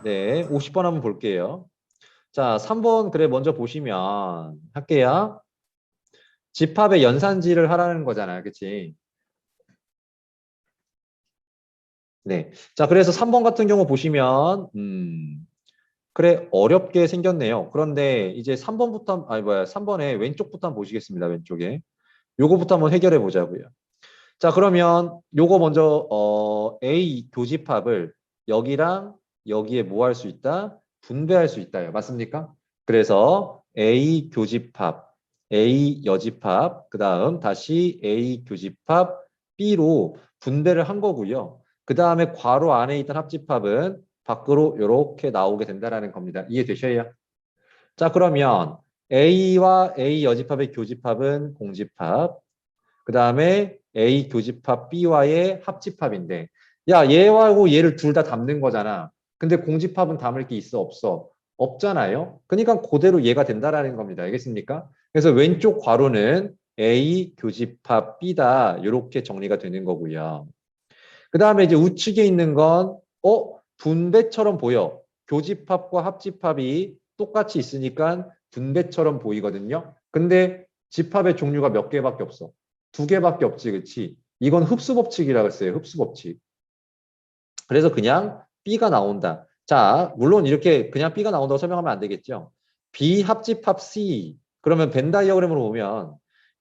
네, 50번 한번 볼게요. 자, 3번 그래 먼저 보시면 할게요. 집합의 연산지를 하라는 거잖아요. 그치? 네. 자, 그래서 3번 같은 경우 보시면 그래 어렵게 생겼네요. 그런데 이제 3번부터 아니 뭐야 3번에 왼쪽부터 한번 보시겠습니다. 왼쪽에. 요거부터 한번 해결해 보자고요. 자, 그러면 요거 먼저 A 교집합을 여기랑 여기에 뭐 할 수 있다? 분배할 수 있다요. 맞습니까? 그래서 A 교집합, A 여집합, 그 다음 다시 A 교집합 B로 분배를 한 거고요. 그 다음에 괄호 안에 있던 합집합은 밖으로 이렇게 나오게 된다는 겁니다. 이해되셔요? 자, 그러면 A와 A 여집합의 교집합은 공집합, 그 다음에 A 교집합 B와의 합집합인데 야 얘하고 얘를 둘 다 담는 거잖아. 근데 공집합은 담을 게 있어 없어? 없잖아요. 그러니까 그대로 얘가 된다라는 겁니다. 알겠습니까? 그래서 왼쪽 괄호는 A 교집합 B다 이렇게 정리가 되는 거고요. 그 다음에 이제 우측에 있는 건 분배처럼 보여. 교집합과 합집합이 똑같이 있으니까 분배처럼 보이거든요. 근데 집합의 종류가 몇 개밖에 없어. 두 개밖에 없지, 그렇지? 이건 흡수 법칙이라고 했어요. 흡수 법칙. 그래서 그냥 B가 나온다. 자, 물론 이렇게 그냥 B가 나온다고 설명하면 안 되겠죠. B 합집합 C. 그러면 벤 다이어그램으로 보면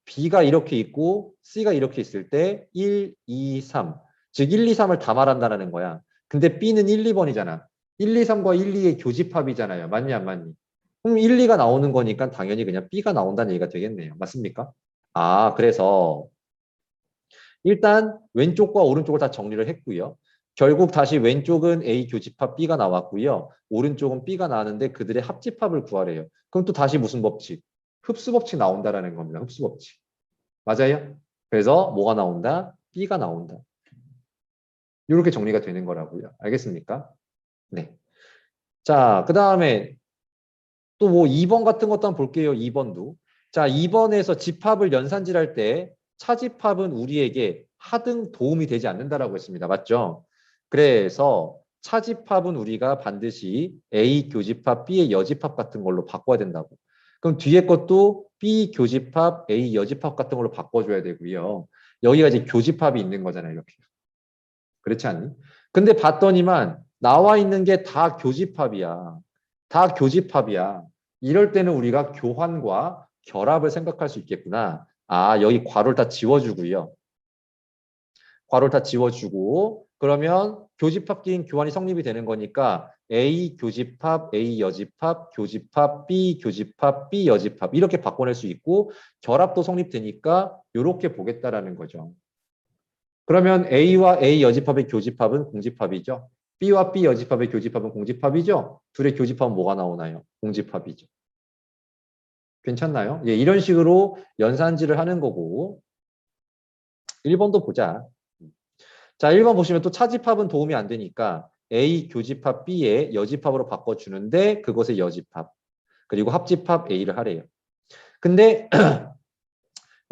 B가 이렇게 있고 C가 이렇게 있을 때 1, 2, 3. 즉 1, 2, 3을 다 말한다는 거야. 근데 B는 1, 2번이잖아. 1, 2, 3과 1, 2의 교집합이잖아요. 맞니 안 맞니? 그럼 1, 2가 나오는 거니까 당연히 그냥 B가 나온다는 얘기가 되겠네요. 맞습니까? 아, 그래서 일단 왼쪽과 오른쪽을 다 정리를 했고요. 결국 다시 왼쪽은 A 교집합 B가 나왔고요. 오른쪽은 B가 나왔는데 그들의 합집합을 구하래요. 그럼 또 다시 무슨 법칙? 흡수 법칙 나온다라는 겁니다. 흡수 법칙. 맞아요? 그래서 뭐가 나온다? B가 나온다. 이렇게 정리가 되는 거라고요. 알겠습니까? 네. 자, 그 다음에 또 뭐 2번 같은 것도 한번 볼게요. 2번도. 자, 2번에서 집합을 연산질할 때 차집합은 우리에게 하등 도움이 되지 않는다라고 했습니다. 맞죠? 그래서 차집합은 우리가 반드시 A 교집합, B의 여집합 같은 걸로 바꿔야 된다고. 그럼 뒤에 것도 B 교집합, A 여집합 같은 걸로 바꿔줘야 되고요. 여기가 이제 교집합이 있는 거잖아요. 이렇게. 그렇지 않니? 근데 봤더니만 나와 있는 게 다 교집합이야. 다 교집합이야. 이럴 때는 우리가 교환과 결합을 생각할 수 있겠구나. 아, 여기 괄호를 다 지워주고요. 괄호를 다 지워주고 그러면 교집합끼리 교환이 성립이 되는 거니까 A 교집합, A 여집합, 교집합, B 교집합, B 여집합 이렇게 바꿔낼 수 있고 결합도 성립되니까 이렇게 보겠다라는 거죠. 그러면 A와 A 여집합의 교집합은 공집합이죠. B와 B 여집합의 교집합은 공집합이죠. 둘의 교집합은 뭐가 나오나요? 공집합이죠. 괜찮나요? 예, 이런 식으로 연산지를 하는 거고 1번도 보자. 자, 1번 보시면 또 차집합은 도움이 안 되니까 A 교집합 B의 여집합으로 바꿔주는데 그것의 여집합 그리고 합집합 A를 하래요. 근데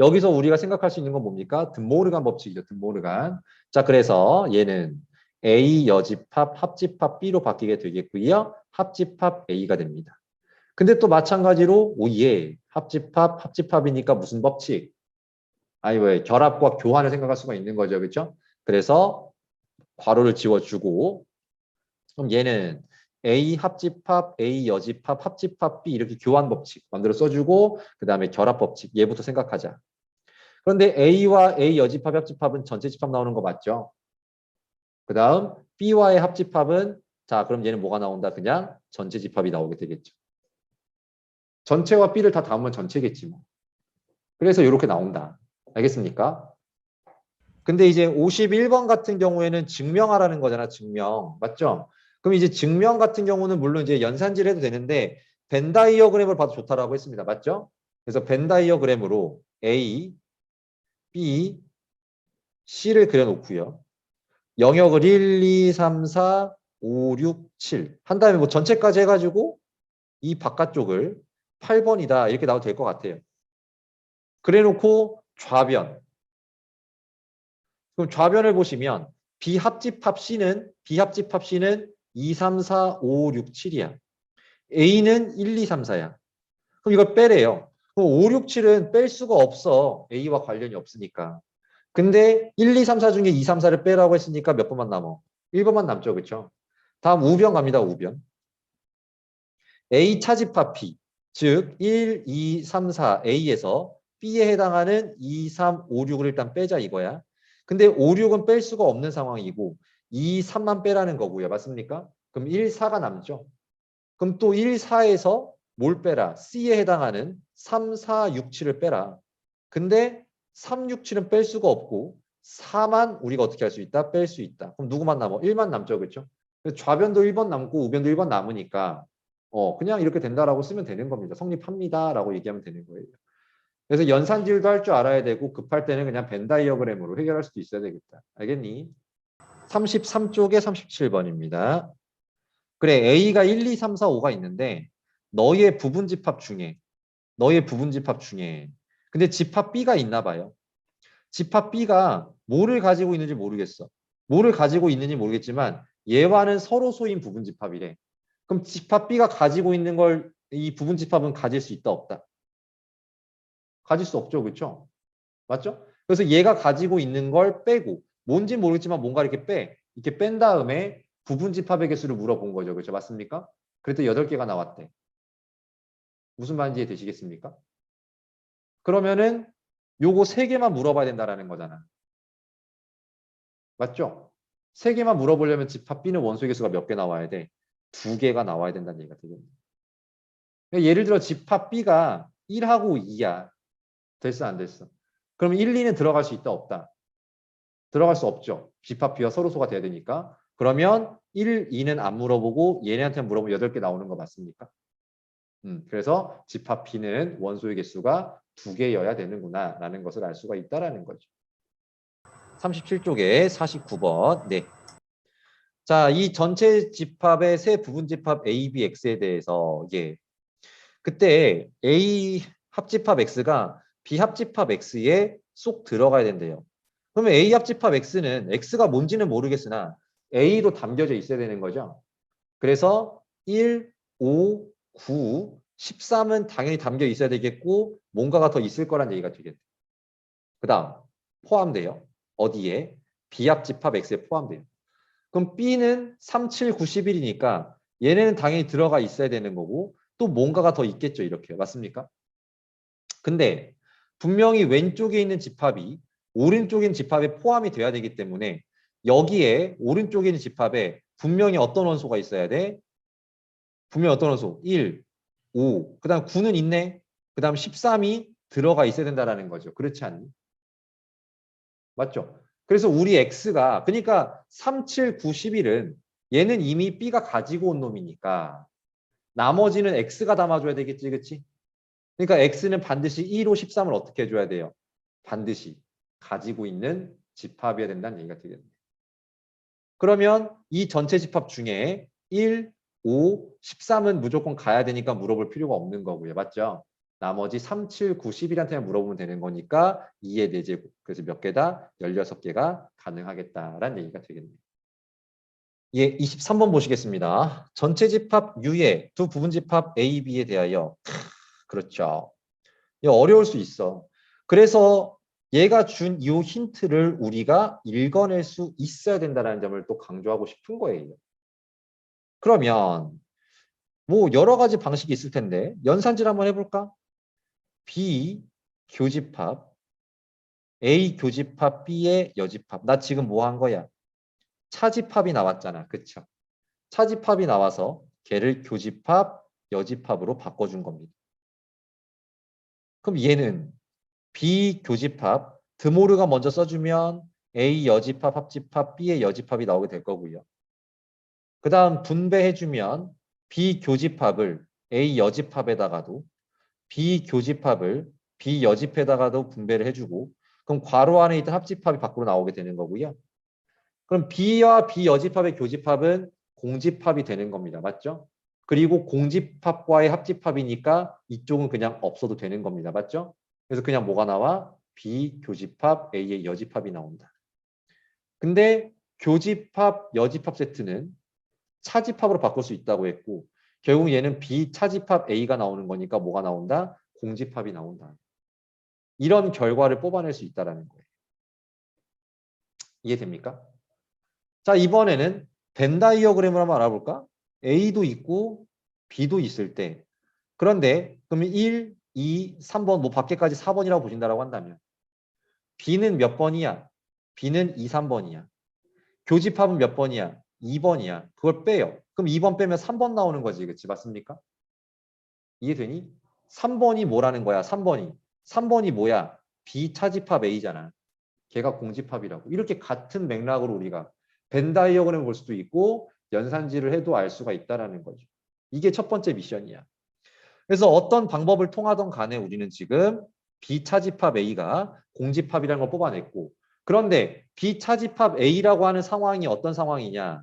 여기서 우리가 생각할 수 있는 건 뭡니까? 드모르간 법칙이죠. 드모르간. 자, 그래서 얘는 A 여집합 합집합 B로 바뀌게 되겠고요. 합집합 A가 됩니다. 근데 또 마찬가지로 오예 합집합이니까 무슨 법칙? 아니 왜 결합과 교환을 생각할 수가 있는 거죠. 그렇죠? 그래서 괄호를 지워주고 그럼 얘는 A 합집합, A 여집합, 합집합 B 이렇게 교환 법칙 만들어 써주고 그 다음에 결합 법칙 얘부터 생각하자. 그런데 A와 A 여집합, 합집합은 전체 집합 나오는 거 맞죠? 그 다음 B와의 합집합은 자 그럼 얘는 뭐가 나온다? 그냥 전체 집합이 나오게 되겠죠. 전체와 B를 다 담으면 전체겠지 뭐. 그래서 이렇게 나온다. 알겠습니까? 근데 이제 51번 같은 경우에는 증명하라는 거잖아, 증명. 맞죠? 그럼 이제 증명 같은 경우는 물론 이제 연산질 해도 되는데 벤 다이어그램을 봐도 좋다라고 했습니다. 맞죠? 그래서 벤 다이어그램으로 A, B, C를 그려놓고요. 영역을 1, 2, 3, 4, 5, 6, 7. 한 다음에 뭐 전체까지 해가지고 이 바깥쪽을 8번이다. 이렇게 나와도 될 것 같아요. 그래 놓고 좌변. 그럼 좌변을 보시면 비합집합 C는 2, 3, 4, 5, 6, 7이야. A는 1, 2, 3, 4야. 그럼 이걸 빼래요. 그럼 5, 6, 7은 뺄 수가 없어. A와 관련이 없으니까. 근데 1, 2, 3, 4 중에 2, 3, 4를 빼라고 했으니까 몇 번만 남어? 1번만 남죠. 그렇죠? 다음 우변 갑니다. 우변. A 차집합 P. 즉 1, 2, 3, 4 A에서 B에 해당하는 2, 3, 5, 6을 일단 빼자 이거야. 근데 5, 6은 뺄 수가 없는 상황이고 2, 3만 빼라는 거고요. 맞습니까? 그럼 1, 4가 남죠. 그럼 또 1, 4에서 뭘 빼라? C에 해당하는 3, 4, 6, 7을 빼라. 근데 3, 6, 7은 뺄 수가 없고 4만 우리가 어떻게 할 수 있다? 뺄 수 있다. 그럼 누구만 남아? 1만 남죠. 그렇죠? 좌변도 1번 남고 우변도 1번 남으니까 그냥 이렇게 된다라고 쓰면 되는 겁니다. 성립합니다라고 얘기하면 되는 거예요. 그래서 연산질도 할 줄 알아야 되고 급할 때는 그냥 벤 다이어그램으로 해결할 수도 있어야 되겠다. 알겠니? 33쪽에 37번입니다. 그래, A가 1, 2, 3, 4, 5가 있는데 너의 부분집합 중에 근데 집합 B가 있나 봐요. 집합 B가 뭐를 가지고 있는지 모르겠어. 뭐를 가지고 있는지 모르겠지만 얘와는 서로 소인 부분집합이래. 그럼 집합 B가 가지고 있는 걸 이 부분집합은 가질 수 있다 없다? 가질 수 없죠. 그렇죠? 맞죠? 그래서 얘가 가지고 있는 걸 빼고 뭔지 모르겠지만 뭔가 이렇게 이렇게 뺀 다음에 부분집합의 개수를 물어본 거죠. 그렇죠? 맞습니까? 그랬더니 8개가 나왔대. 무슨 말인지 이해되시겠습니까? 그러면은 요거 3개만 물어봐야 된다라는 거잖아. 맞죠? 3개만 물어보려면 집합 B는 원소의 개수가 몇 개 나와야 돼? 2개가 나와야 된다는 얘기가 되겠네. 그러니까 예를 들어 집합 B가 1하고 2야. 됐어 안 됐어? 그럼 1, 2는 들어갈 수 있다 없다? 들어갈 수 없죠. 집합 B와 서로소가 돼야 되니까. 그러면 1, 2는 안 물어보고 얘네한테 물어보면 8개 나오는 거 맞습니까? 그래서 집합 B는 원소의 개수가 2개여야 되는구나 라는 것을 알 수가 있다라는 거죠. 37쪽에 49번. 네. 자, 이 전체 집합의 세 부분 집합 A, B, X에 대해서 그때 A 합집합 X가 B 합집합 X에 쏙 들어가야 된대요. 그러면 A 합집합 X는 X가 뭔지는 모르겠으나 A로 담겨져 있어야 되는 거죠. 그래서 1, 5, 9, 13은 당연히 담겨 있어야 되겠고 뭔가가 더 있을 거란 얘기가 되겠죠. 그 다음 포함돼요. 어디에? B 합집합 X에 포함돼요. 그럼 B는 3, 7, 9, 11이니까 얘네는 당연히 들어가 있어야 되는 거고 또 뭔가가 더 있겠죠. 이렇게 맞습니까? 근데 분명히 왼쪽에 있는 집합이 오른쪽에 있는 집합에 포함이 돼야 되기 때문에 여기에 오른쪽에 있는 집합에 분명히 어떤 원소가 있어야 돼? 분명히 어떤 원소? 1, 5, 그 다음 9는 있네. 그 다음 13이 들어가 있어야 된다는 거죠. 그렇지 않니? 맞죠? 그래서 우리 X가 그러니까 3, 7, 9, 11은 얘는 이미 B가 가지고 온 놈이니까 나머지는 X가 담아줘야 되겠지. 그치? 그러니까 X는 반드시 1호 13을 어떻게 해줘야 돼요? 반드시 가지고 있는 집합이어야 된다는 얘기가 되겠네요. 그러면 이 전체 집합 중에 1, 5, 13은 무조건 가야 되니까 물어볼 필요가 없는 거고요. 맞죠? 나머지 3, 7, 9, 11한테만 물어보면 되는 거니까 2의 4제곱. 그래서 몇 개다? 16개가 가능하겠다라는 얘기가 되겠네요. 예, 23번 보시겠습니다. 전체 집합 U의 두 부분 집합 A, B에 대하여 그렇죠. 어려울 수 있어. 그래서 얘가 준 이 힌트를 우리가 읽어낼 수 있어야 된다는 점을 또 강조하고 싶은 거예요. 그러면 뭐 여러 가지 방식이 있을 텐데 연산질 한번 해볼까? B 교집합, A 교집합, B의 여집합. 나 지금 뭐 한 거야? 차집합이 나왔잖아. 그쵸? 차집합이 나와서 걔를 교집합, 여집합으로 바꿔준 겁니다. 그럼 얘는 B 교집합, 드모르가 먼저 써주면 A 여집합, 합집합, B의 여집합이 나오게 될 거고요. 그 다음 분배해주면 B 교집합을 A 여집합에다가도 B 교집합을 B 여집에다가도 분배를 해주고 그럼 괄호 안에 있던 합집합이 밖으로 나오게 되는 거고요. 그럼 B와 B 여집합의 교집합은 공집합이 되는 겁니다. 맞죠? 그리고 공집합과의 합집합이니까 이쪽은 그냥 없어도 되는 겁니다. 맞죠? 그래서 그냥 뭐가 나와? B 교집합 A의 여집합이 나온다. 근데 교집합 여집합 세트는 차집합으로 바꿀 수 있다고 했고 결국 얘는 비차집합 A가 나오는 거니까 뭐가 나온다? 공집합이 나온다. 이런 결과를 뽑아낼 수 있다는 거예요. 이해됩니까? 자, 이번에는 벤 다이어그램을 한번 알아볼까? A도 있고 B도 있을 때 그런데 그러면 1, 2, 3번 뭐 밖에까지 4번이라고 보신다라고 한다면 B는 몇 번이야? B는 2, 3번이야. 교집합은 몇 번이야? 2번이야. 그걸 빼요. 그럼 2번 빼면 3번 나오는 거지. 그치? 맞습니까? 이해되니? 3번이 뭐라는 거야? 3번이. 3번이 뭐야? 비차집합 A잖아. 걔가 공집합이라고. 이렇게 같은 맥락으로 우리가 벤 다이어그램을 볼 수도 있고 연산지를 해도 알 수가 있다라는 거죠. 이게 첫 번째 미션이야. 그래서 어떤 방법을 통하던 간에 우리는 지금 비차집합 A가 공집합이라는 걸 뽑아냈고 그런데 비차집합 A라고 하는 상황이 어떤 상황이냐?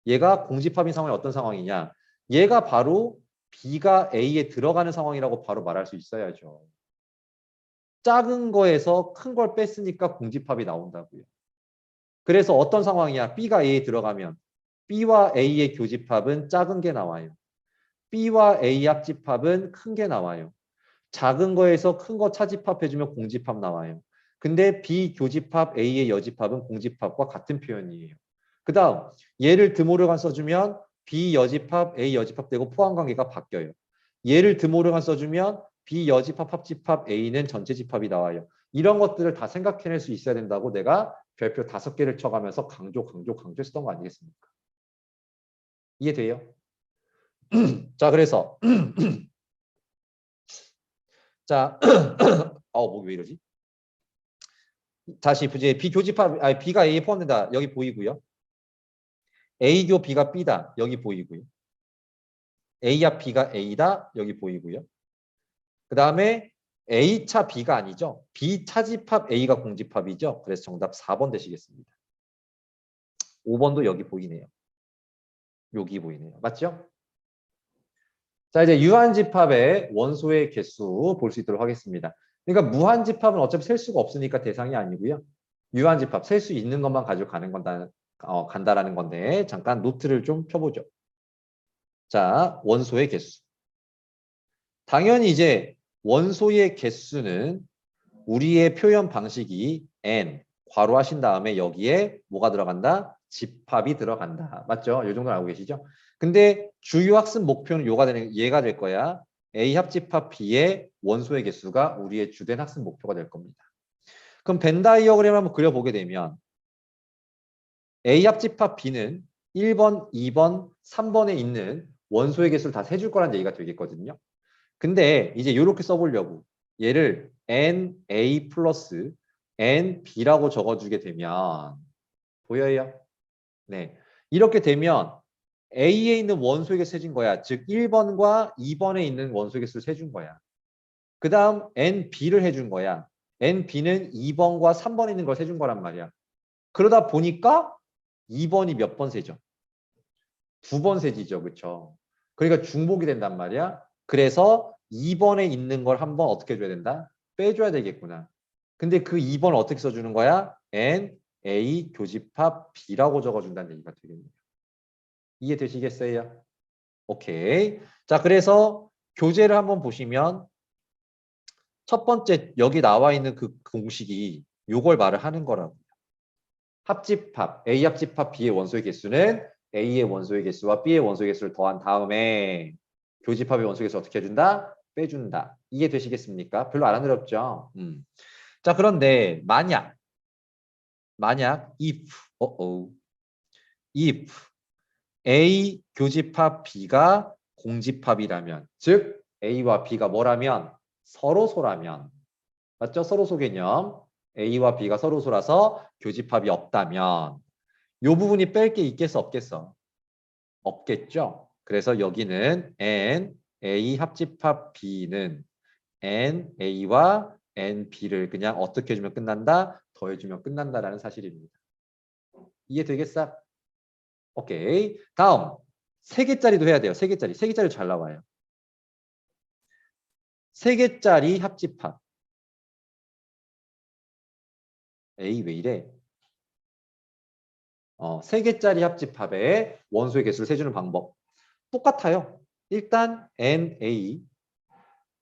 얘가 공집합인 상황이 어떤 상황이냐? 얘가 바로 B가 A에 들어가는 상황이라고 바로 말할 수 있어야죠. 작은 거에서 큰 걸 뺐으니까 공집합이 나온다고요. 그래서 어떤 상황이야? B가 A에 들어가면 B와 A의 교집합은 작은 게 나와요. B와 A 합집합은 큰 게 나와요. 작은 거에서 큰 거 차집합해주면 공집합 나와요. 근데 비교집합 A의 여집합은 공집합과 같은 표현이에요. 그 다음 얘를 드모르간 써주면 비여집합 A 여집합 되고 포함관계가 바뀌어요. 얘를 드모르간 써주면 비여집합 합집합 A는 전체 집합이 나와요. 이런 것들을 다 생각해낼 수 있어야 된다고 내가 별표 5개를 쳐가면서 강조했었던 거 아니겠습니까? 이해돼요? 자 그래서 자 목이 왜 이러지? 다시 이제 비교집합 B가 A에 포함된다. 여기 보이고요. A교 B가 B다. 여기 보이고요. A야 B가 A다. 여기 보이고요. 그 다음에 A차 B가 아니죠. B차집합 A가 공집합이죠. 그래서 정답 4번 되시겠습니다. 5번도 여기 보이네요. 여기 보이네요. 맞죠? 자 이제 유한집합의 원소의 개수 볼 수 있도록 하겠습니다. 그러니까 무한집합은 어차피 셀 수가 없으니까 대상이 아니고요. 유한집합 셀 수 있는 것만 가지고 가는 건다, 간다라는 건데 잠깐 노트를 좀 펴보죠. 자 원소의 개수. 당연히 이제 원소의 개수는 우리의 표현 방식이 n 괄호 하신 다음에 여기에 뭐가 들어간다? 집합이 들어간다. 맞죠? 이 정도는 알고 계시죠? 근데 주요 학습 목표는 얘가 될 거야. A 합집합 B의 원소의 개수가 우리의 주된 학습 목표가 될 겁니다. 그럼 벤 다이어그램을 한번 그려보게 되면 A 합집합 B는 1번, 2번, 3번에 있는 원소의 개수를 다 세줄 거란 얘기가 되겠거든요. 근데 이제 이렇게 써보려고 얘를 NA 플러스 NB라고 적어주게 되면 보여요? 네. 이렇게 되면 A에 있는 원소의 개수 세준 거야. 즉 1번과 2번에 있는 원소의 개수를 세준 거야. 그 다음 NB를 해준 거야. NB는 2번과 3번에 있는 걸 세준 거란 말이야. 그러다 보니까 2번이 몇 번 세죠? 2번 세지죠. 그렇죠? 그러니까 중복이 된단 말이야. 그래서 2번에 있는 걸 한번 어떻게 해줘야 된다? 빼줘야 되겠구나. 근데 그 2번을 어떻게 써주는 거야? N, A, 교집합 B라고 적어준다는 얘기가 되겠네요. 이해되시겠어요? 오케이. 자, 그래서 교재를 한번 보시면 첫 번째 여기 나와 있는 그 공식이 요걸 말을 하는 거라고. 합집합, A 합집합 B의 원소의 개수는 A의 원소의 개수와 B의 원소의 개수를 더한 다음에 교집합의 원소의 개수 어떻게 해준다? 빼준다. 이해되시겠습니까? 별로 안 어렵죠? 자, 그런데 만약 if A 교집합 B가 공집합이라면 즉 A와 B가 뭐라면 서로소라면 맞죠? 서로소 개념 A와 B가 서로소라서 교집합이 없다면 이 부분이 뺄 게 있겠어 없겠어? 없겠죠? 그래서 여기는 N, A 합집합 B는 N, A와 N, B를 그냥 어떻게 해주면 끝난다? 더해주면 끝난다라는 사실입니다. 이해되겠어? 오케이. 다음. 3개짜리도 해야 돼요. 3개짜리. 3개짜리 잘 나와요. 3개짜리 합집합. A 왜 이래? 세 개짜리 합집합의 원소의 개수를 세주는 방법. 똑같아요. 일단 NA,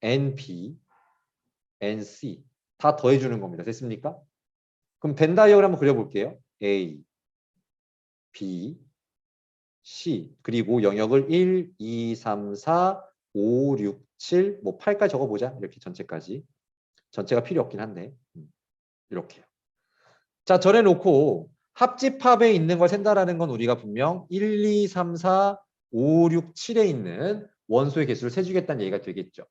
NB, NC 다 더해주는 겁니다. 됐습니까? 그럼 벤 다이어그램 한번 그려볼게요. A, B, C 그리고 영역을 1, 2, 3, 4, 5, 6, 7, 뭐 8까지 적어보자. 이렇게 전체까지. 전체가 필요 없긴 한데 이렇게요. 자, 저래놓고 합집합에 있는 걸 센다라는 건 우리가 분명 1, 2, 3, 4, 5, 6, 7에 있는 원소의 개수를 세주겠다는 얘기가 되겠죠.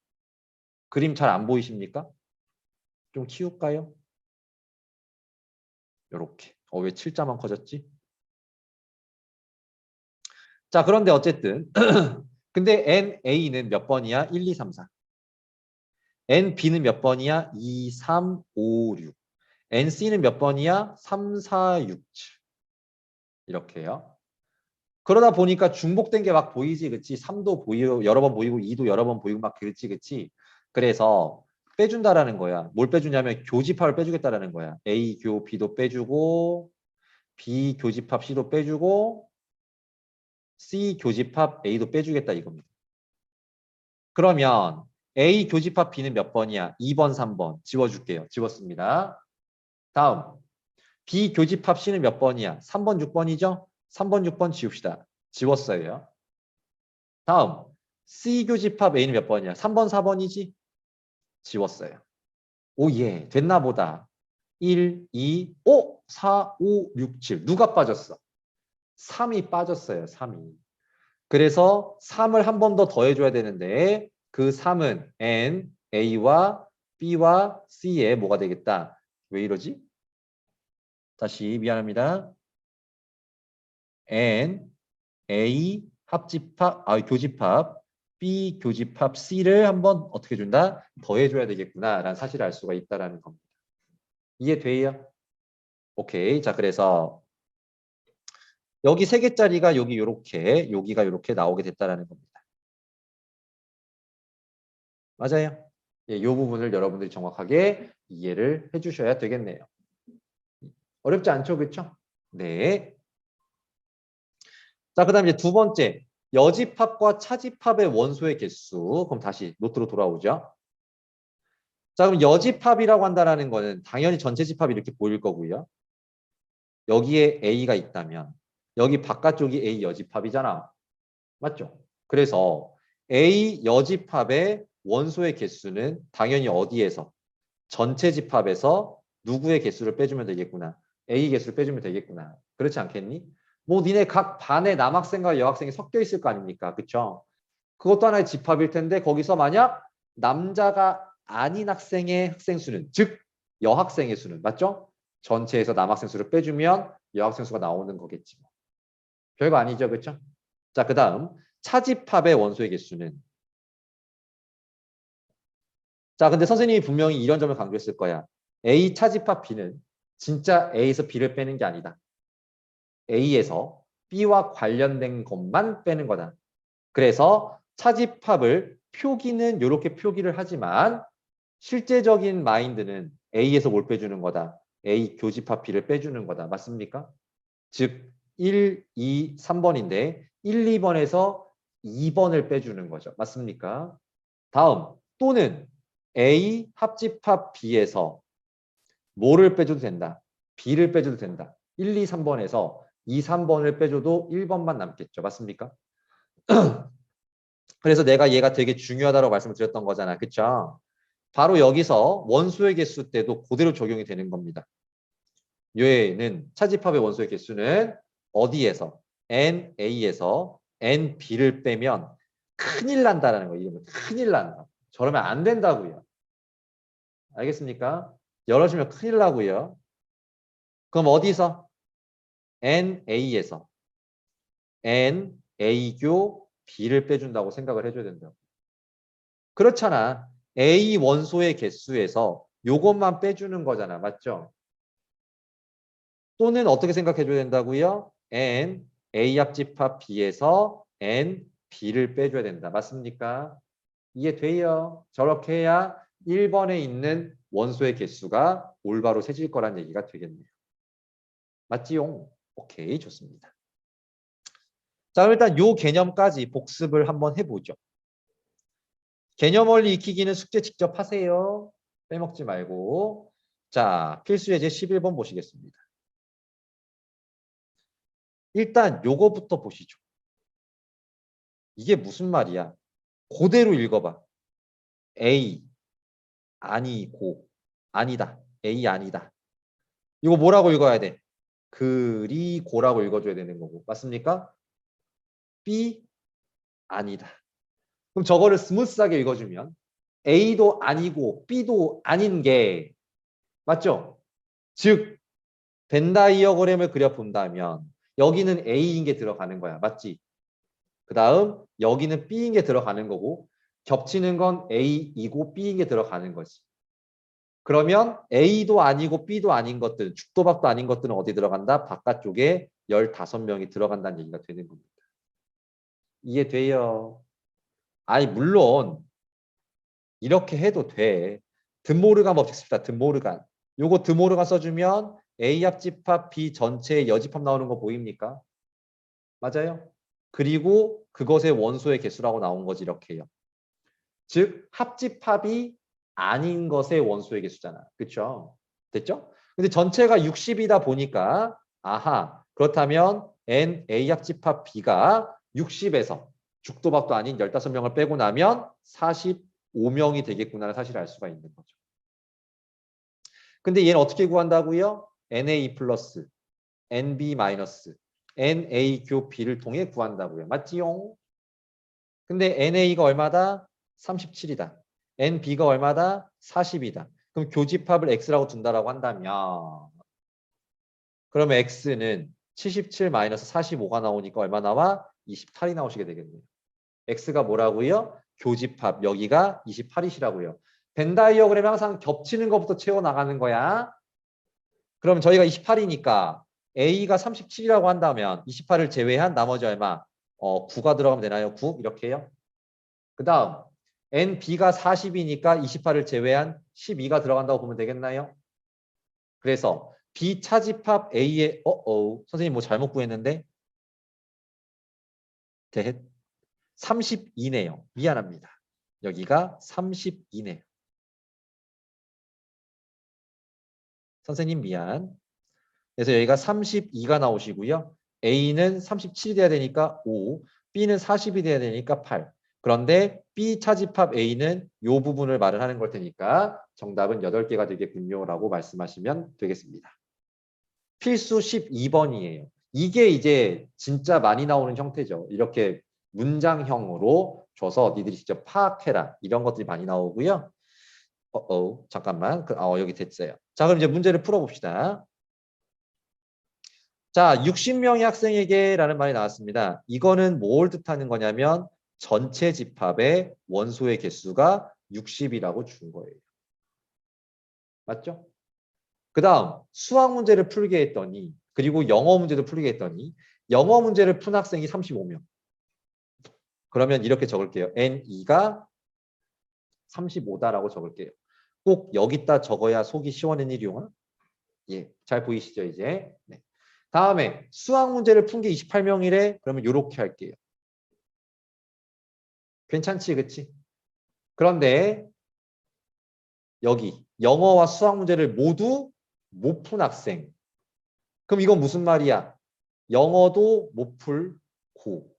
그림 잘 안 보이십니까? 좀 키울까요? 이렇게. 왜 7자만 커졌지? 자, 그런데 어쨌든 근데 NA는 몇 번이야? 1, 2, 3, 4. NB는 몇 번이야? 2, 3, 5, 6. NC는 몇 번이야? 3, 4, 6, 7. 이렇게요. 그러다 보니까 중복된 게 막 보이지, 그치? 3도 보이고 여러 번 보이고 2도 여러 번 보이고 막 그렇지, 그치? 그래서 빼준다라는 거야. 뭘 빼주냐면 교집합을 빼주겠다라는 거야. A 교 B도 빼주고 B 교집합 C도 빼주고 C 교집합 A도 빼주겠다 이겁니다. 그러면 A 교집합 B는 몇 번이야? 2번, 3번. 지워줄게요. 지웠습니다. 다음 B 교집합 C는 몇 번이야? 3번, 6번이죠? 3번, 6번 지웁시다. 지웠어요. 다음 C 교집합 A는 몇 번이야? 3번, 4번이지? 지웠어요. 오, 예. 됐나 보다. 1, 2, 5, 4, 5, 6, 7. 누가 빠졌어? 3이 빠졌어요. 3이. 그래서 3을 한 번 더 더해줘야 되는데 그 3은 N, A와 B와 C에 뭐가 되겠다? 왜 이러지? 다시 미안합니다. N, A 합집합, 교집합, B 교집합 C를 한번 어떻게 준다? 더해줘야 되겠구나라는 사실을 알 수가 있다라는 겁니다. 이해돼요? 오케이. 자, 그래서 여기 세 개짜리가 여기 요렇게, 여기가 요렇게 나오게 됐다라는 겁니다. 맞아요. 예, 이 부분을 여러분들이 정확하게 이해를 해주셔야 되겠네요. 어렵지 않죠, 그렇죠? 네. 자, 그다음 이제 두 번째 여집합과 차집합의 원소의 개수. 그럼 다시 노트로 돌아오죠. 자, 그럼 여집합이라고 한다는 거는 당연히 전체 집합이 이렇게 보일 거고요. 여기에 A가 있다면 여기 바깥쪽이 A 여집합이잖아. 맞죠? 그래서 A 여집합의 원소의 개수는 당연히 어디에서? 전체 집합에서 누구의 개수를 빼주면 되겠구나. A 개수를 빼주면 되겠구나. 그렇지 않겠니? 뭐 니네 각 반의 남학생과 여학생이 섞여 있을 거 아닙니까? 그쵸? 그것도 하나의 집합일 텐데 거기서 만약 남자가 아닌 학생의 학생 수는 즉 여학생의 수는 맞죠? 전체에서 남학생 수를 빼주면 여학생 수가 나오는 거겠지. 별거 아니죠. 그렇죠? 자, 그다음 차집합의 원소의 개수는 자, 근데 선생님이 분명히 이런 점을 강조했을 거야. A 차집합 B는 진짜 A에서 B를 빼는 게 아니다. A에서 B와 관련된 것만 빼는 거다. 그래서 차집합을 표기는 이렇게 표기를 하지만 실제적인 마인드는 A에서 뭘 빼주는 거다. A 교집합 B를 빼주는 거다. 맞습니까? 즉 1, 2, 3번인데 1, 2번에서 2번을 빼주는 거죠. 맞습니까? 다음 또는 A 합집합 B에서 뭐를 빼줘도 된다. B를 빼줘도 된다. 1, 2, 3번에서 2, 3번을 빼줘도 1번만 남겠죠. 맞습니까? 그래서 내가 얘가 되게 중요하다고 말씀을 드렸던 거잖아. 그쵸? 바로 여기서 원소의 개수 때도 그대로 적용이 되는 겁니다. 얘는 차집합의 원소의 개수는 어디에서? NA에서 NB를 빼면 큰일 난다라는 거예요. 이러면 큰일 난다. 저러면 안 된다고요. 알겠습니까? 열어주면 큰일 나고요. 그럼 어디서? NA에서 NA교 B를 빼준다고 생각을 해줘야 된다고. 그렇잖아. A 원소의 개수에서 요것만 빼주는 거잖아. 맞죠? 또는 어떻게 생각해줘야 된다고요? N A 합집합 B에서 N B를 빼줘야 된다. 맞습니까? 이해돼요? 저렇게 해야 1번에 있는 원소의 개수가 올바로 세질 거란 얘기가 되겠네요. 맞지용? 오케이, 좋습니다. 자, 그럼 일단 요 개념까지 복습을 한번 해보죠. 개념 원리 익히기는 숙제 직접 하세요. 빼먹지 말고. 자, 필수 예제 11번 보시겠습니다. 일단 요거부터 보시죠. 이게 무슨 말이야? 그대로 읽어봐. A 아니고 아니다. A 아니다. 이거 뭐라고 읽어야 돼? 그리고라고 읽어줘야 되는 거고. 맞습니까? B 아니다. 그럼 저거를 스무스하게 읽어주면 A도 아니고 B도 아닌 게 맞죠? 즉 벤 다이어그램을 그려본다면 여기는 A인 게 들어가는 거야. 맞지? 그 다음 여기는 B인 게 들어가는 거고 겹치는 건 A이고 B인 게 들어가는 거지. 그러면 A도 아니고 B도 아닌 것들, 죽도밥도 아닌 것들은 어디 들어간다? 바깥쪽에 15명이 들어간다는 얘기가 되는 겁니다. 이해돼요? 아니 물론 이렇게 해도 돼. 드모르간 법칙 씁시다. 드모르간. 요거 드모르간 써주면 A 합집합 B 전체의 여집합 나오는 거 보입니까? 맞아요? 그리고 그것의 원소의 개수라고 나온 거지 이렇게요. 즉 합집합이 아닌 것의 원소의 개수잖아. 그렇죠? 됐죠? 근데 전체가 60이다 보니까 아하 그렇다면 N A 합집합 B가 60에서 죽도밥도 아닌 15명을 빼고 나면 45명이 되겠구나라는 사실을 알 수가 있는 거죠. 근데 얘는 어떻게 구한다고요? NA 플러스 NB 마이너스 NA 교 B를 통해 구한다고요. 맞지요? 근데 NA가 얼마다? 37이다. NB가 얼마다? 40이다. 그럼 교집합을 X라고 둔다라고 한다면 그러면 X는 77 마이너스 45가 나오니까 얼마 나와? 28이 나오시게 되겠네요. X가 뭐라고요? 교집합 여기가 28이시라고요. 벤 다이어그램 항상 겹치는 것부터 채워나가는 거야. 그럼 저희가 28이니까 A가 37이라고 한다면 28을 제외한 나머지 얼마? 9가 들어가면 되나요? 9? 이렇게 해요. 그 다음 NB가 40이니까 28을 제외한 12가 들어간다고 보면 되겠나요? 그래서 B 차집합 A의 선생님 뭐 잘못 구했는데? 32네요. 미안합니다. 여기가 32네요. 선생님 미안. 그래서 여기가 32가 나오시고요. A는 37이 돼야 되니까 5, B는 40이 돼야 되니까 8. 그런데 B 차집합 A는 이 부분을 말을 하는 걸 테니까 정답은 8개가 되겠군요. 라고 말씀하시면 되겠습니다. 필수 12번이에요. 이게 이제 진짜 많이 나오는 형태죠. 이렇게 문장형으로 줘서 니들이 직접 파악해라. 이런 것들이 많이 나오고요. 잠깐만. 여기 됐어요. 자, 그럼 이제 문제를 풀어봅시다. 자, 60명의 학생에게 라는 말이 나왔습니다. 이거는 뭘 뜻하는 거냐면 전체 집합의 원소의 개수가 60이라고 준 거예요. 맞죠? 그 다음 수학 문제를 풀게 했더니 그리고 영어 문제도 풀게 했더니 영어 문제를 푼 학생이 35명. 그러면 이렇게 적을게요. N2가 35다라고 적을게요. 꼭 여기다 적어야 속이 시원한 일이용아. 예, 잘 보이시죠 이제. 네. 다음에 수학 문제를 푼 게 28명이래. 그러면 이렇게 할게요. 괜찮지, 그치? 그런데 여기 영어와 수학 문제를 모두 못 푼 학생. 그럼 이건 무슨 말이야? 영어도 못 풀고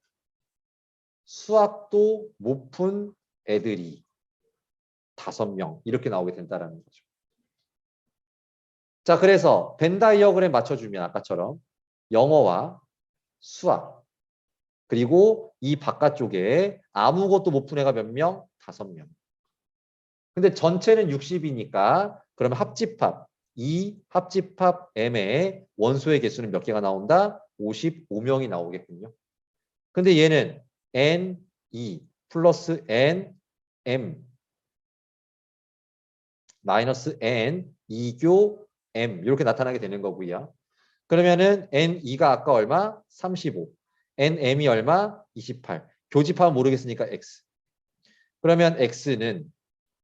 수학도 못 푼 애들이 5명 이렇게 나오게 된다는 거죠. 자, 그래서 벤 다이어그램 맞춰주면 아까처럼 영어와 수학 그리고 이 바깥쪽에 아무것도 못 푼 애가 몇 명? 5명. 근데 전체는 60이니까 그러면 합집합 합집합 M의 원소의 개수는 몇 개가 나온다? 55명이 나오겠군요. 근데 얘는 N, 플러스 N, M 마이너스 N, 2교 M 이렇게 나타나게 되는 거고요. 그러면은 N2가 아까 얼마? 35. NM이 얼마? 28. 교집합은 모르겠으니까 X. 그러면 X는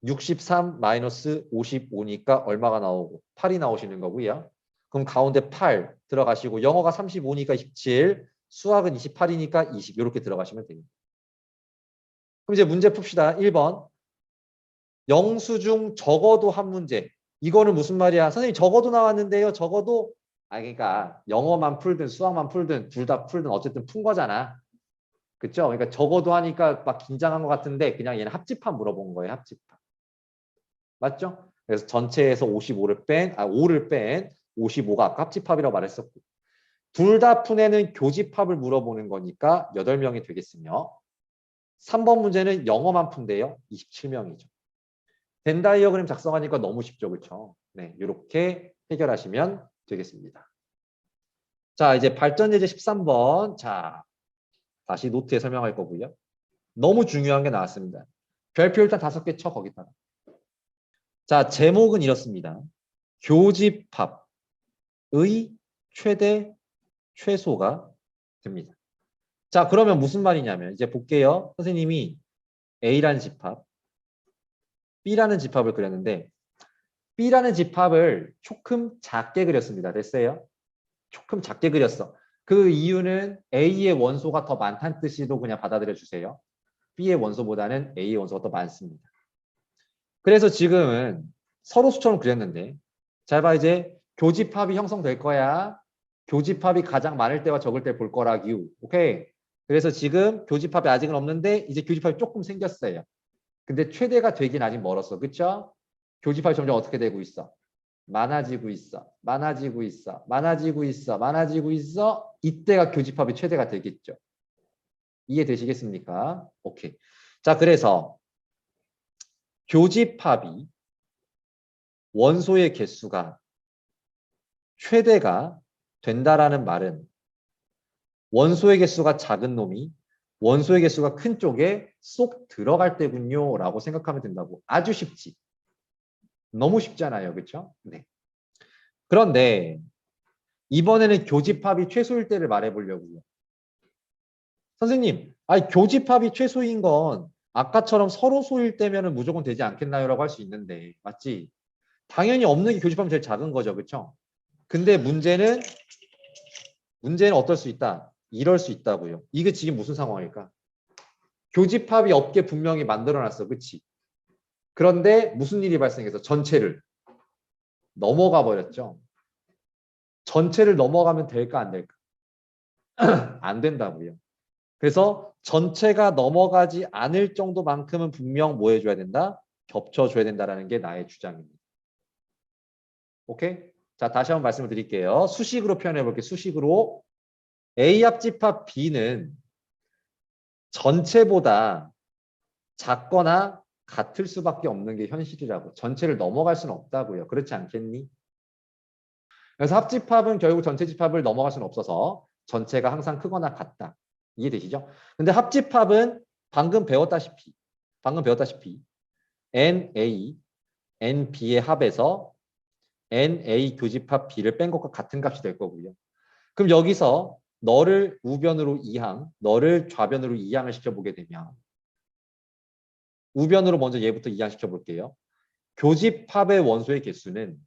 63 마이너스 55니까 얼마가 나오고 8이 나오시는 거고요. 그럼 가운데 8 들어가시고 영어가 35니까 27, 수학은 28이니까 20 이렇게 들어가시면 됩니다. 그럼 이제 문제 풉시다. 1번. 영수중 적어도 한 문제. 이거는 무슨 말이야? 선생님 적어도 나왔는데요. 적어도 그러니까 영어만 풀든 수학만 풀든 둘 다 풀든 어쨌든 푼 거잖아. 그렇죠? 그러니까 적어도 하니까 막 긴장한 것 같은데 그냥 얘는 합집합 물어본 거예요. 합집합. 맞죠? 그래서 전체에서 55를 뺀 5를 뺀 55가 아까 합집합이라고 말했었고 둘 다 푼 애는 교집합을 물어보는 거니까 8명이 되겠으며 3번 문제는 영어만 푼대요. 27명이죠. 벤 다이어그램 작성하니까 너무 쉽죠. 그렇죠? 네, 이렇게 해결하시면 되겠습니다. 자, 이제 발전 예제 13번. 자, 다시 노트에 설명할 거고요. 너무 중요한 게 나왔습니다. 별표 일단 5개 쳐 거기다가. 자, 제목은 이렇습니다. 교집합의 최대 최소가 됩니다. 자, 그러면 무슨 말이냐면 이제 볼게요. 선생님이 A라는 집합, B라는 집합을 그렸는데 B라는 집합을 조금 작게 그렸습니다. 됐어요? 조금 작게 그렸어. 그 이유는 A의 원소가 더 많다는 뜻으로 그냥 받아들여 주세요. B의 원소보다는 A의 원소가 더 많습니다. 그래서 지금은 서로수처럼 그렸는데 잘 봐 이제 교집합이 형성될 거야. 교집합이 가장 많을 때와 적을 때 볼 거라규. 오케이. 그래서 지금 교집합이 아직은 없는데 이제 교집합이 조금 생겼어요. 근데 최대가 되긴 아직 멀었어. 그쵸? 교집합이 점점 어떻게 되고 있어? 많아지고 있어. 많아지고 있어. 많아지고 있어. 많아지고 있어. 이때가 교집합이 최대가 되겠죠. 이해되시겠습니까? 오케이. 자, 그래서 교집합이 원소의 개수가 최대가 된다라는 말은 원소의 개수가 작은 놈이 원소의 개수가 큰 쪽에 쏙 들어갈 때군요 라고 생각하면 된다고. 아주 쉽지. 너무 쉽잖아요. 그렇죠? 네. 그런데 이번에는 교집합이 최소일 때를 말해보려고요. 선생님, 교집합이 최소인 건 아까처럼 서로소일 때면 무조건 되지 않겠나요? 라고 할 수 있는데 맞지? 당연히 없는 게 교집합이 제일 작은 거죠. 그렇죠? 근데 문제는 어떨 수 있다? 이럴 수 있다고요. 이게 지금 무슨 상황일까? 교집합이 없게 분명히 만들어놨어. 그렇지? 그런데 무슨 일이 발생해서 전체를 넘어가 버렸죠. 전체를 넘어가면 될까 안 될까? 안 된다고요. 그래서 전체가 넘어가지 않을 정도만큼은 분명 뭐 해줘야 된다? 겹쳐줘야 된다라는 게 나의 주장입니다. 오케이? 자, 다시 한번 말씀을 드릴게요. 수식으로 표현해 볼게요. 수식으로 A 합집합 B는 전체보다 작거나 같을 수밖에 없는 게 현실이라고. 전체를 넘어갈 수는 없다고요. 그렇지 않겠니? 그래서 합집합은 결국 전체 집합을 넘어갈 수는 없어서 전체가 항상 크거나 같다. 이해되시죠? 근데 합집합은 방금 배웠다시피 NA, NB의 합에서 NA 교집합 B를 뺀 것과 같은 값이 될 거고요. 그럼 여기서 너를 우변으로 2항, 너를 좌변으로 2항을 시켜보게 되면 우변으로 먼저 얘부터 2항 시켜볼게요. 교집합의 원소의 개수는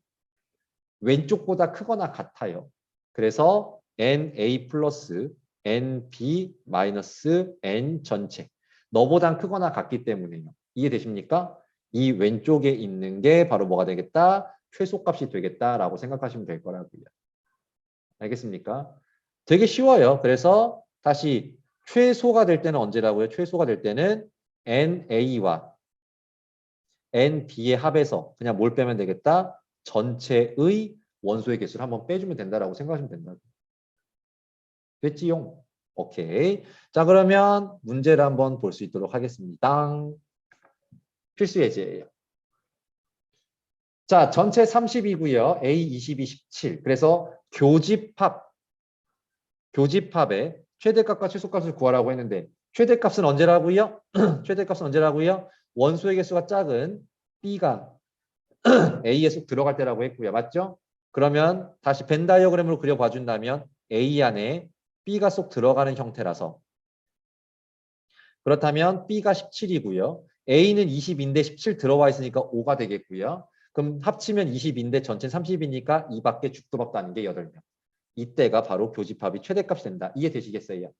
왼쪽보다 크거나 같아요. 그래서 NA 플러스 NB 마이너스 N 전체. 너보단 크거나 같기 때문에요. 이해되십니까? 이 왼쪽에 있는 게 바로 뭐가 되겠다? 최소값이 되겠다라고 생각하시면 될 거라고요. 알겠습니까? 되게 쉬워요. 그래서 다시 최소가 될 때는 언제라고요? 최소가 될 때는 NA와 NB의 합에서 그냥 뭘 빼면 되겠다? 전체의 원소의 개수를 한번 빼주면 된다라고 생각하시면 된다. 됐지용? 오케이. 자, 그러면 문제를 한번 볼 수 있도록 하겠습니다. 필수 예제예요. 자, 전체 30이고요. A 22, 17. 그래서 교집합의 최대값과 최소값을 구하라고 했는데 최대값은 언제라고요? 최대값은 언제라고요? 원소의 개수가 작은 B가 A에 쏙 들어갈 때라고 했고요. 맞죠? 그러면 다시 벤 다이어그램으로 그려봐 준다면 A 안에 B가 쏙 들어가는 형태라서 그렇다면 B가 17이고요. A는 20인데 17 들어와 있으니까 5가 되겠고요. 그럼 합치면 20인데 전체 30이니까 2밖에 죽도 밥도 아닌 게 8명. 이때가 바로 교집합이 최대값이 된다. 이해되시겠어요?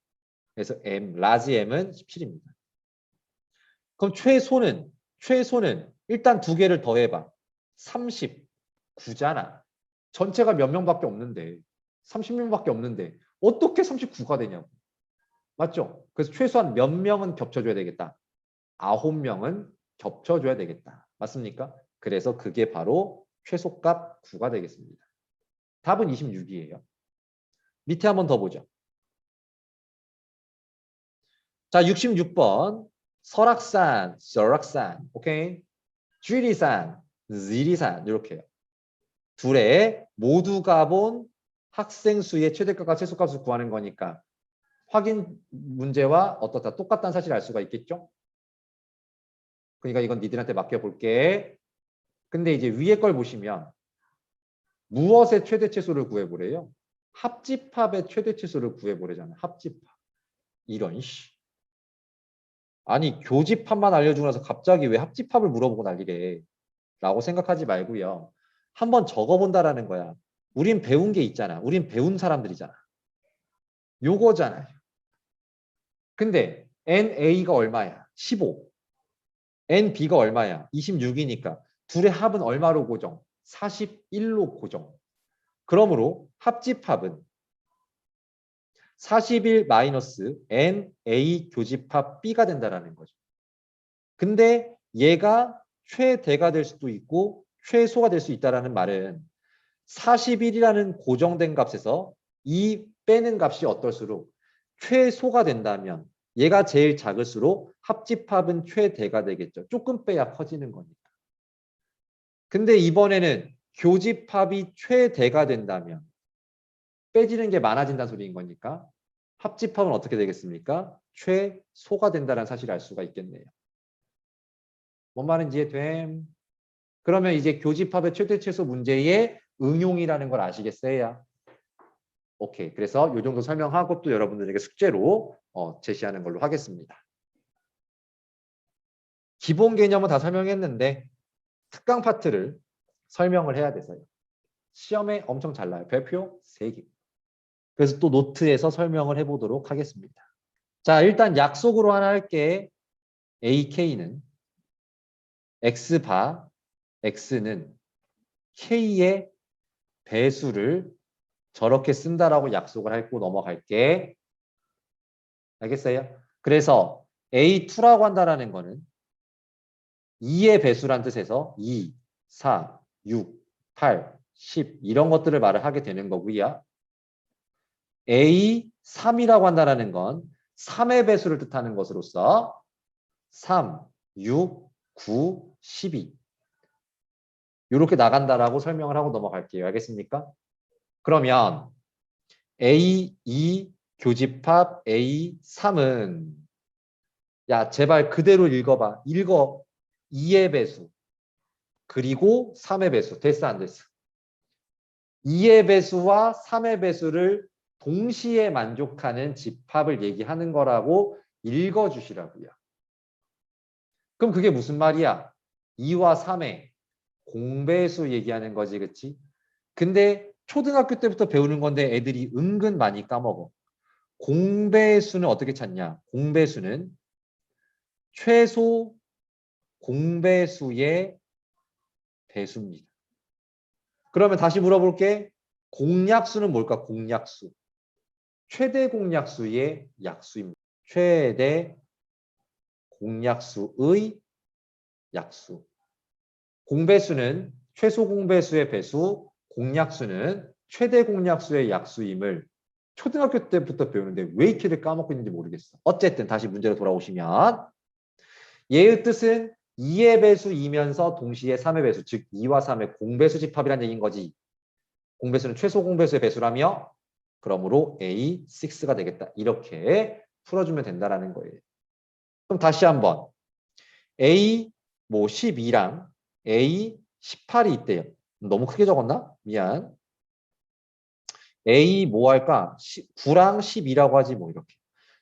그래서 M, 라지 M은 17입니다. 그럼 최소는 일단 두 개를 더해봐. 39잖아. 전체가 몇 명밖에 없는데 30명밖에 없는데 어떻게 39가 되냐고. 맞죠? 그래서 최소한 몇 명은 겹쳐줘야 되겠다. 9명은 겹쳐줘야 되겠다. 맞습니까? 그래서 그게 바로 최소값 9가 되겠습니다. 답은 26이에요. 밑에 한번 더 보죠. 자, 66번. 설악산, 오케이? 지리산, 이렇게요. 둘의 모두가 본 학생 수의 최대값과 최소값을 구하는 거니까 확인 문제와 어떻다 똑같다는 사실을 알 수가 있겠죠? 그러니까 이건 니들한테 맡겨볼게. 근데 이제 위에 걸 보시면 무엇의 최대 최소를 구해보래요? 합집합의 최대 최소를 구해보래잖아. 합집합. 이런 씨. 아니 교집합만 알려주고 나서 갑자기 왜 합집합을 물어보고 난리래. 라고 생각하지 말고요. 한번 적어본다라는 거야. 우린 배운 게 있잖아. 우린 배운 사람들이잖아. 요거잖아요. 근데 NA가 얼마야? 15. NB가 얼마야? 26이니까 둘의 합은 얼마로 고정? 41로 고정. 그러므로 합집합은 41 마이너스 NA 교집합 B가 된다라는 거죠. 근데 얘가 최대가 될 수도 있고 최소가 될 수 있다라는 말은 41이라는 고정된 값에서 이 빼는 값이 어떨수록 최소가 된다면 얘가 제일 작을수록 합집합은 최대가 되겠죠. 조금 빼야 커지는 거니까. 근데 이번에는 교집합이 최대가 된다면 빼지는 게 많아진다는 소리인 거니까 합집합은 어떻게 되겠습니까? 최소가 된다는 사실을 알 수가 있겠네요. 뭔 말인지 이해됨? 그러면 이제 교집합의 최대 최소 문제의 응용이라는 걸 아시겠어요? 오케이. 그래서 이 정도 설명하고 또 여러분들에게 숙제로 제시하는 걸로 하겠습니다. 기본 개념은 다 설명했는데 특강 파트를 설명을 해야 돼서요. 시험에 엄청 잘 나요. 별표 3개. 그래서 또 노트에서 설명을 해보도록 하겠습니다. 자, 일단 약속으로 하나 할게. AK는 X바 X는 K의 배수를 저렇게 쓴다라고 약속을 하고 넘어갈게. 알겠어요? 그래서 A2라고 한다는 거는 2의 배수란 뜻에서 2, 4, 6, 8, 10 이런 것들을 말을 하게 되는 거고요. A3이라고 한다는 건 3의 배수를 뜻하는 것으로서 3, 6, 9, 12 이렇게 나간다라고 설명을 하고 넘어갈게요. 알겠습니까? 그러면 A2 교집합 A3은 야 제발 그대로 읽어봐. 읽어. 2의 배수 그리고 3의 배수. 됐어 안 됐어? 2의 배수와 3의 배수를 동시에 만족하는 집합을 얘기하는 거라고 읽어주시라고요. 그럼 그게 무슨 말이야? 2와 3의 공배수 얘기하는 거지, 그치? 근데 초등학교 때부터 배우는 건데 애들이 은근 많이 까먹어. 공배수는 어떻게 찾냐? 공배수는 최소 공배수의 배수입니다. 그러면 다시 물어볼게. 공약수는 뭘까? 공약수. 최대 공약수의 약수입니다. 최대 공약수의 약수. 공배수는 최소 공배수의 배수, 공약수는 최대 공약수의 약수임을 초등학교 때부터 배우는데 왜 이렇게들 까먹고 있는지 모르겠어. 어쨌든 다시 문제로 돌아오시면 얘의 뜻은 2의 배수이면서 동시에 3의 배수, 즉 2와 3의 공배수 집합이라는 얘기인 거지. 공배수는 최소 공배수의 배수라며 그러므로 A6가 되겠다. 이렇게 풀어주면 된다라는 거예요. 그럼 다시 한번 A 12랑 A 18이 있대요. 너무 크게 적었나? 미안. A 뭐 할까? 9랑 12라고 하지 뭐 이렇게.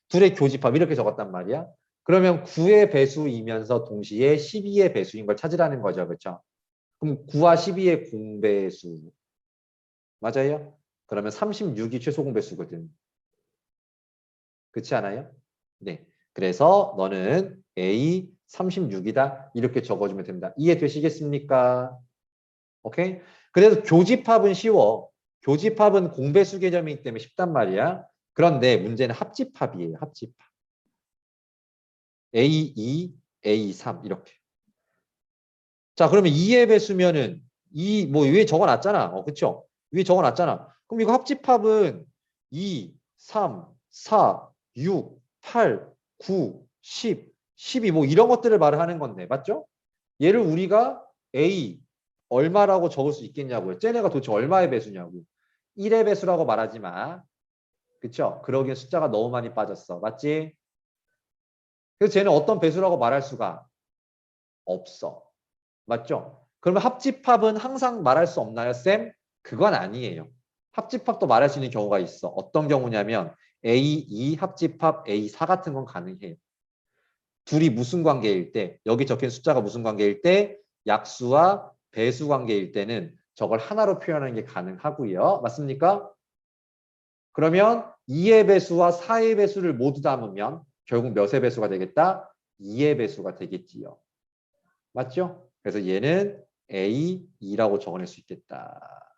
둘의 교집합 이렇게 적었단 말이야. 그러면 9의 배수이면서 동시에 12의 배수인 걸 찾으라는 거죠. 그렇죠? 그럼 9와 12의 공배수. 맞아요? 그러면 36이 최소 공배수거든. 그렇지 않아요? 네. 그래서 너는 A 36이다. 이렇게 적어주면 됩니다. 이해되시겠습니까? 오케이? 그래서 교집합은 쉬워. 교집합은 공배수 개념이기 때문에 쉽단 말이야. 그런데 문제는 합집합이에요. 합집합. A2, A3 이렇게. 자, 그러면 2의 배수면은 뭐 위에 적어놨잖아. 그쵸? 위에 적어놨잖아. 그럼 이거 합집합은 2, 3, 4, 6, 8, 9, 10, 12 뭐 이런 것들을 말을 하는 건데. 맞죠? 얘를 우리가 A 얼마라고 적을 수 있겠냐고요. 쟤네가 도대체 얼마의 배수냐고. 1의 배수라고 말하지 마. 그쵸? 그러기엔 숫자가 너무 많이 빠졌어. 맞지? 그래서 쟤는 어떤 배수라고 말할 수가 없어. 맞죠? 그러면 합집합은 항상 말할 수 없나요, 쌤? 그건 아니에요. 합집합도 말할 수 있는 경우가 있어. 어떤 경우냐면 A2 합집합 A4 같은 건 가능해요. 둘이 무슨 관계일 때, 여기 적힌 숫자가 무슨 관계일 때, 약수와 배수 관계일 때는 저걸 하나로 표현하는 게 가능하고요. 맞습니까? 그러면 2의 배수와 4의 배수를 모두 담으면 결국 몇의 배수가 되겠다? 2의 배수가 되겠지요. 맞죠? 그래서 얘는 A2라고 적어낼 수 있겠다.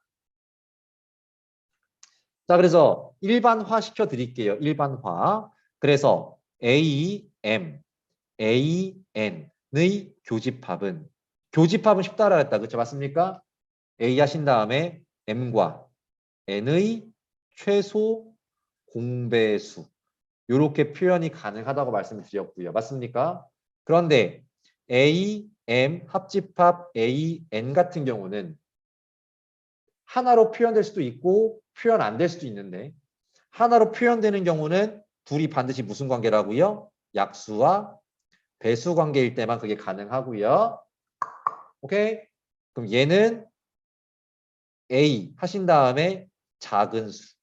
자, 그래서 일반화 시켜 드릴게요. 일반화. 그래서 AM, AN의 교집합은 쉽다라 했다. 그렇죠? 맞습니까? A 하신 다음에 M과 N의 최소 공배수. 이렇게 표현이 가능하다고 말씀을 드렸고요. 맞습니까? 그런데 A, M 합집합 A, N 같은 경우는 하나로 표현될 수도 있고 표현 안 될 수도 있는데 하나로 표현되는 경우는 둘이 반드시 무슨 관계라고요? 약수와 배수 관계일 때만 그게 가능하고요. 오케이? 그럼 얘는 A 하신 다음에 작은 수.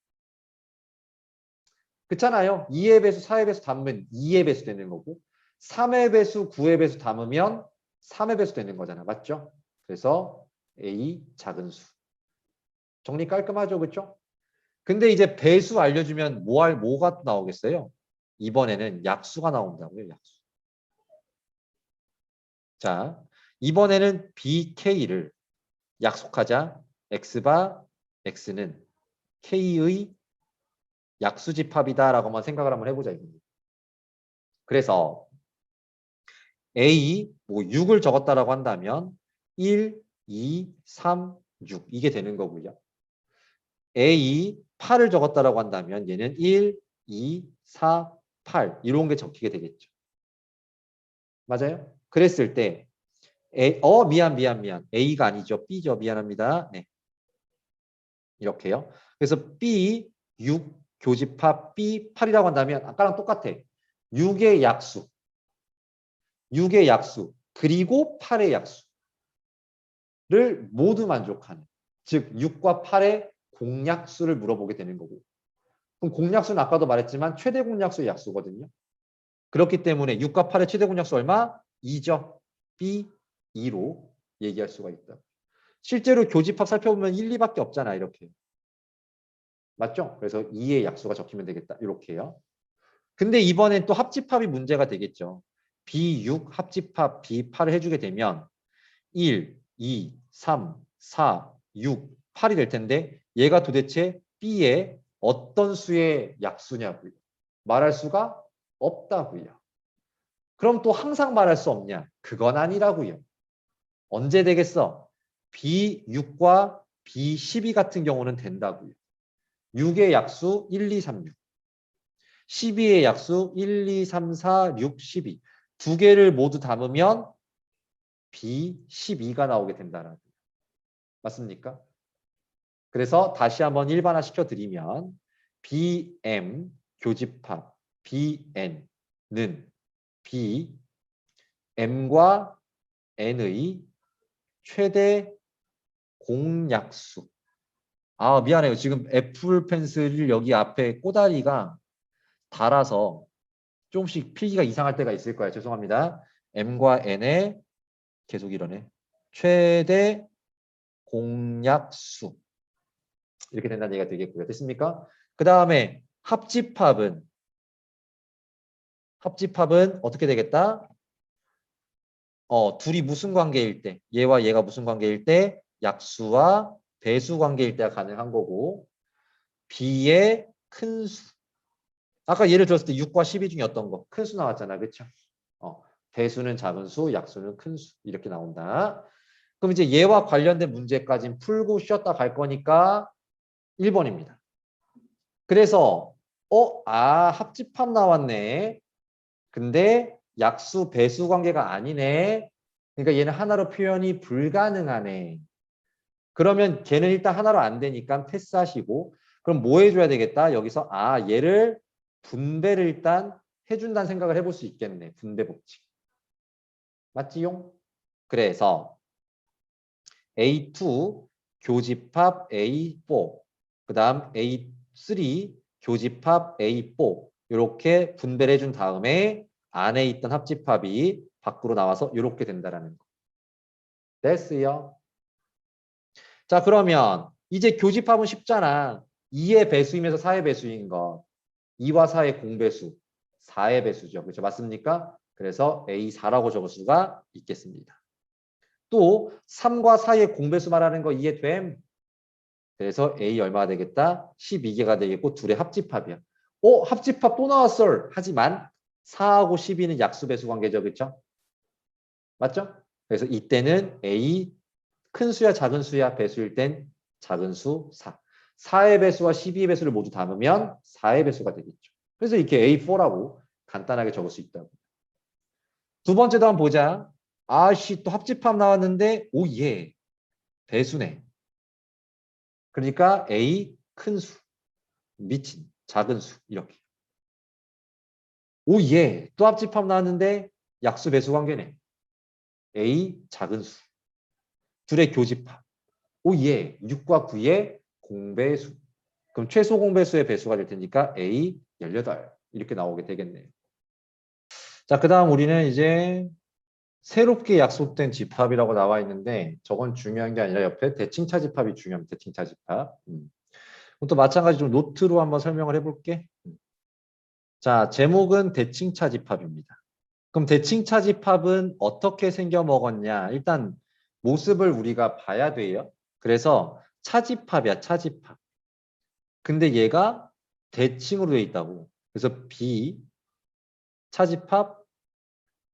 그렇잖아요. 2의 배수, 4의 배수 담으면 2의 배수 되는 거고 3의 배수, 9의 배수 담으면 3의 배수 되는 거잖아. 맞죠? 그래서 A 작은 수. 정리 깔끔하죠? 그렇죠? 근데 이제 배수 알려주면 뭐가 나오겠어요? 이번에는 약수가 나온다고요. 약수. 자, 이번에는 BK를 약속하자. X바 X는 K의 약수집합이다라고만 생각을 한번 해보자. 그래서 A 뭐 6을 적었다라고 한다면 1, 2, 3, 6 이게 되는 거고요. A 8을 적었다라고 한다면 얘는 1, 2, 4, 8 이런 게 적히게 되겠죠. 맞아요? 그랬을 때 미안. A가 아니죠. B죠. 미안합니다. 네. 이렇게요. 그래서 B 6 교집합 B 8이라고 한다면 아까랑 똑같아. 6의 약수. 6의 약수. 그리고 8의 약수를 모두 만족하는. 즉 6과 8의 공약수를 물어보게 되는 거고. 그럼 공약수는 아까도 말했지만 최대 공약수의 약수거든요. 그렇기 때문에 6과 8의 최대 공약수 얼마? 2죠. B 2로 얘기할 수가 있다. 실제로 교집합 살펴보면 1, 2밖에 없잖아. 이렇게. 맞죠? 그래서 2의 약수가 적히면 되겠다. 이렇게요. 근데 이번엔 또 합집합이 문제가 되겠죠. B6 합집합 B8을 해주게 되면 1, 2, 3, 4, 6, 8이 될 텐데 얘가 도대체 B의 어떤 수의 약수냐고요. 말할 수가 없다고요. 그럼 또 항상 말할 수 없냐? 그건 아니라고요. 언제 되겠어? B6과 B12 같은 경우는 된다고요. 6의 약수 1, 2, 3, 6. 12의 약수 1, 2, 3, 4, 6, 12. 두 개를 모두 담으면 B12가 나오게 된다는 맞습니까? 그래서 다시 한번 일반화 시켜드리면 BM 교집합 BN는 BM과 N의 최대 공약수. 아, 미안해요. 지금 애플 펜슬을 여기 앞에 꼬다리가 달아서 조금씩 필기가 이상할 때가 있을 거예요. 죄송합니다. M과 N의 계속 이러네. 최대 공약수. 이렇게 된다는 얘기가 되겠고요. 됐습니까? 그 다음에 합집합은 어떻게 되겠다? 둘이 무슨 관계일 때, 얘와 얘가 무슨 관계일 때, 약수와 배수 관계일 때가 가능한 거고, B의 큰 수. 아까 예를 들었을 때 6과 12 중에 어떤 거? 큰 수 나왔잖아. 그렇죠? 배수는 작은 수, 약수는 큰 수. 이렇게 나온다. 그럼 이제 얘와 관련된 문제까지 풀고 쉬었다 갈 거니까 1번입니다. 그래서 합집합 나왔네. 근데 약수 배수 관계가 아니네. 그러니까 얘는 하나로 표현이 불가능하네. 그러면 걔는 일단 하나로 안 되니까 패스하시고, 그럼 뭐 해줘야 되겠다? 여기서 얘를 분배를 일단 해준다는 생각을 해볼 수 있겠네. 분배 법칙. 맞지용? 그래서 A2 교집합 A4, 그 다음 A3 교집합 A4 이렇게 분배를 해준 다음에 안에 있던 합집합이 밖으로 나와서 이렇게 된다라는 거. 됐어요. 자, 그러면 이제 교집합은 쉽잖아. 2의 배수이면서 4의 배수인 거. 2와 4의 공배수, 4의 배수죠. 그렇죠? 맞습니까? 그래서 A4라고 적을 수가 있겠습니다. 또 3과 4의 공배수 말하는 거 이해됨? 그래서 A 얼마가 되겠다? 12개가 되겠고 둘의 합집합이야. 합집합 또 나왔어. 하지만 4하고 12는 약수배수 관계죠. 그렇죠? 맞죠? 그래서 이때는 A 큰 수야 작은 수야 배수일 땐 작은 수 4. 4의 배수와 12의 배수를 모두 담으면 4의 배수가 되겠죠. 그래서 이렇게 A4라고 간단하게 적을 수 있다고. 두 번째도 한번 보자. 또 합집합 나왔는데 예. 배수네. 그러니까 A 큰 수, 미친 작은 수 이렇게. 예. 또 합집합 나왔는데 약수 배수 관계네. A 작은 수. 둘의 교집합. 예. 6과 9의 공배수. 그럼 최소 공배수의 배수가 될 테니까 A 18 이렇게 나오게 되겠네요. 자, 그 다음 우리는 이제 새롭게 약속된 집합이라고 나와 있는데 저건 중요한 게 아니라 옆에 대칭차 집합이 중요합니다. 대칭차 집합. 또 마찬가지 좀 노트로 한번 설명을 해볼게. 자, 제목은 대칭차 집합입니다. 그럼 대칭차 집합은 어떻게 생겨 먹었냐? 일단 모습을 우리가 봐야 돼요. 그래서 차집합이야, 차집합. 근데 얘가 대칭으로 돼 있다고. 그래서 B 차집합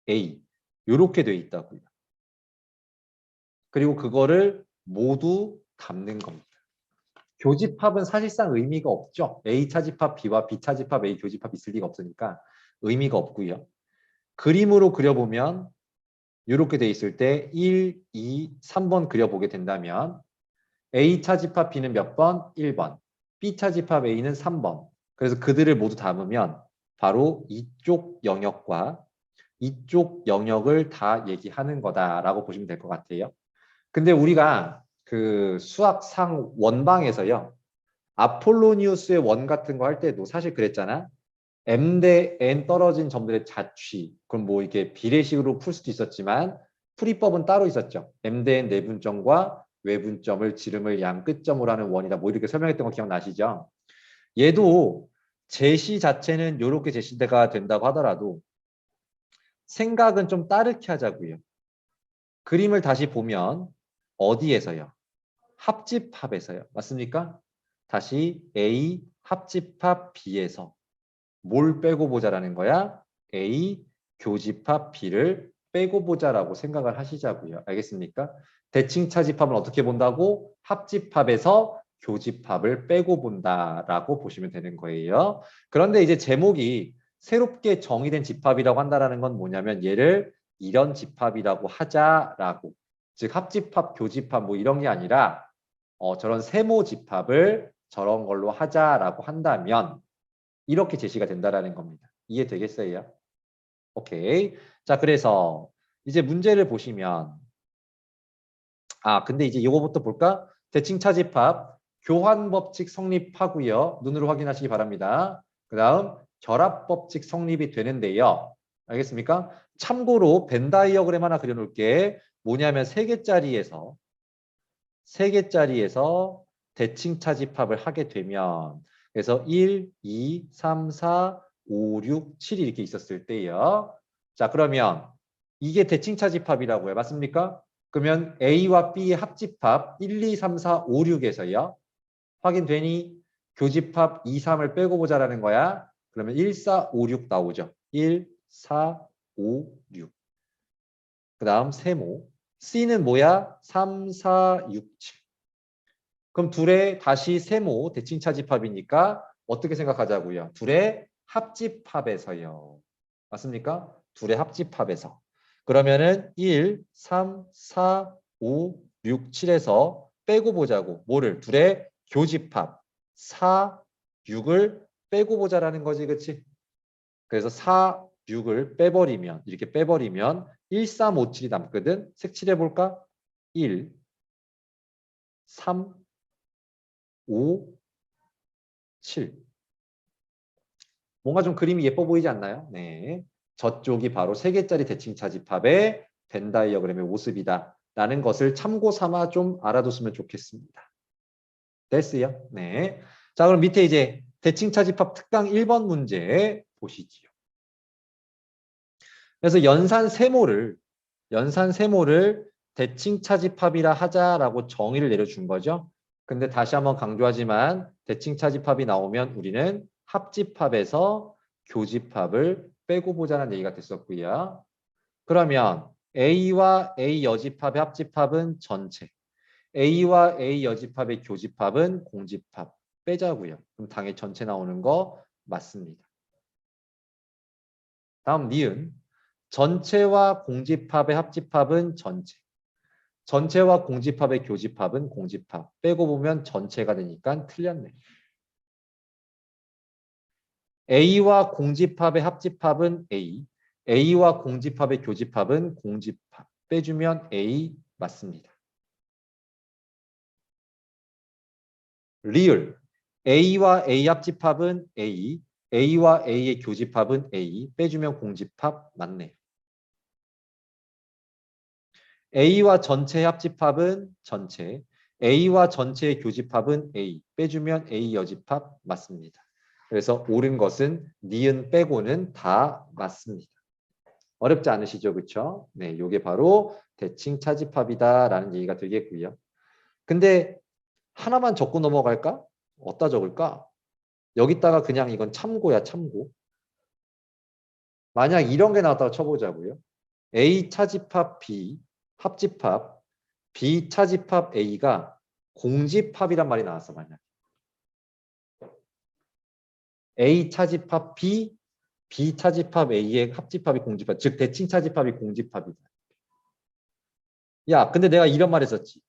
A 이렇게 돼 있다고요. 그리고 그거를 모두 담는 겁니다. 교집합은 사실상 의미가 없죠. A 차집합 B와 B 차집합 A 교집합 있을 리가 없으니까 의미가 없고요. 그림으로 그려보면 이렇게 돼 있을 때 1, 2, 3번 그려보게 된다면 A 차집합 B는 몇 번? 1번. B 차집합 A는 3번. 그래서 그들을 모두 담으면 바로 이쪽 영역과 이쪽 영역을 다 얘기하는 거다라고 보시면 될 것 같아요. 근데 우리가 그 수학상 원방에서요. 아폴로니우스의 원 같은 거 할 때도 사실 그랬잖아. m 대 n 떨어진 점들의 자취. 그럼 뭐 이렇게 비례식으로 풀 수도 있었지만 풀이법은 따로 있었죠. m 대 n 내분점과 외분점을 지름을 양 끝점으로 하는 원이다. 뭐 이렇게 설명했던 거 기억나시죠? 얘도 제시 자체는 이렇게 제시가 된다고 하더라도 생각은 좀 다르게 하자고요. 그림을 다시 보면 어디에서요? 합집합에서요. 맞습니까? 다시 A 합집합 B에서 뭘 빼고 보자라는 거야? A 교집합 B를 빼고 보자라고 생각을 하시자고요. 알겠습니까? 대칭 차집합은 어떻게 본다고? 합집합에서 교집합을 빼고 본다라고 보시면 되는 거예요. 그런데 이제 제목이 새롭게 정의된 집합이라고 한다는 건 뭐냐면 얘를 이런 집합이라고 하자라고. 즉 합집합, 교집합 뭐 이런 게 아니라 저런 세모 집합을 저런 걸로 하자라고 한다면 이렇게 제시가 된다라는 겁니다. 이해되겠어요? 오케이. 자, 그래서 이제 문제를 보시면 근데 이제 이거부터 볼까? 대칭 차집합 교환 법칙 성립하고요. 눈으로 확인하시기 바랍니다. 그다음 결합 법칙 성립이 되는데요. 알겠습니까? 참고로 벤 다이어그램 하나 그려놓을게. 뭐냐면 세 개짜리에서 대칭 차집합을 하게 되면 그래서 1, 2, 3, 4, 5, 6, 7이 이렇게 있었을 때요. 자, 그러면 이게 대칭 차집합이라고 해. 맞습니까? 그러면 A와 B의 합집합 1, 2, 3, 4, 5, 6에서요. 확인되니 교집합 2, 3을 빼고 보자라는 거야. 그러면 1, 4, 5, 6 나오죠. 1, 4, 5, 6. 그 다음 세모. C는 뭐야? 3, 4, 6, 7. 그럼 둘의 다시 세모 대칭 차집합이니까 어떻게 생각하자고요? 둘의 합집합에서요. 맞습니까? 둘의 합집합에서. 그러면은 1, 3, 4, 5, 6, 7에서 빼고 보자고. 뭐를? 둘의 교집합 4, 6을 빼고 보자라는 거지. 그치? 그래서 4, 6을 빼버리면 이렇게 빼버리면 1, 3, 5, 7이 남거든. 색칠해 볼까? 1, 3, 5, 7. 뭔가 좀 그림이 예뻐 보이지 않나요? 네. 저쪽이 바로 3개짜리 대칭 차집합의 벤 다이어그램의 모습이다. 라는 것을 참고 삼아 좀 알아뒀으면 좋겠습니다. 됐어요? 네. 자, 그럼 밑에 이제 대칭 차집합 특강 1번 문제 보시지요. 그래서 연산 세모를 대칭 차집합이라 하자라고 정의를 내려준 거죠. 근데 다시 한번 강조하지만 대칭 차집합이 나오면 우리는 합집합에서 교집합을 빼고 보자는 얘기가 됐었고요. 그러면 A와 A 여집합의 합집합은 전체, A와 A 여집합의 교집합은 공집합 빼자고요. 그럼 당연히 전체 나오는 거 맞습니다. 다음 니은. 전체와 공집합의 합집합은 전체. 전체와 공집합의 교집합은 공집합. 빼고 보면 전체가 되니까 틀렸네. A와 공집합의 합집합은 A. A와 공집합의 교집합은 공집합. 빼주면 A 맞습니다. 리을. A와 A 합집합은 A. A와 A의 교집합은 A. 빼주면 공집합 맞네. A와 전체의 합집합은 전체. A와 전체의 교집합은 A. 빼주면 A 여집합 맞습니다. 그래서 옳은 것은 니은 빼고는 다 맞습니다. 어렵지 않으시죠? 그렇죠? 네, 이게 바로 대칭 차집합이다라는 얘기가 되겠고요. 근데 하나만 적고 넘어갈까? 어디다 적을까? 여기다가 그냥 이건 참고야, 참고. 만약 이런 게 나왔다고 쳐보자고요. A 차집합 B 합집합 B 차집합 A가 공집합이란 말이 나왔어. 만약 A 차집합 B, B 차집합 A의 합집합이 공집합, 즉 대칭 차집합이 공집합이다. 야, 근데 내가 이런 말 했었지.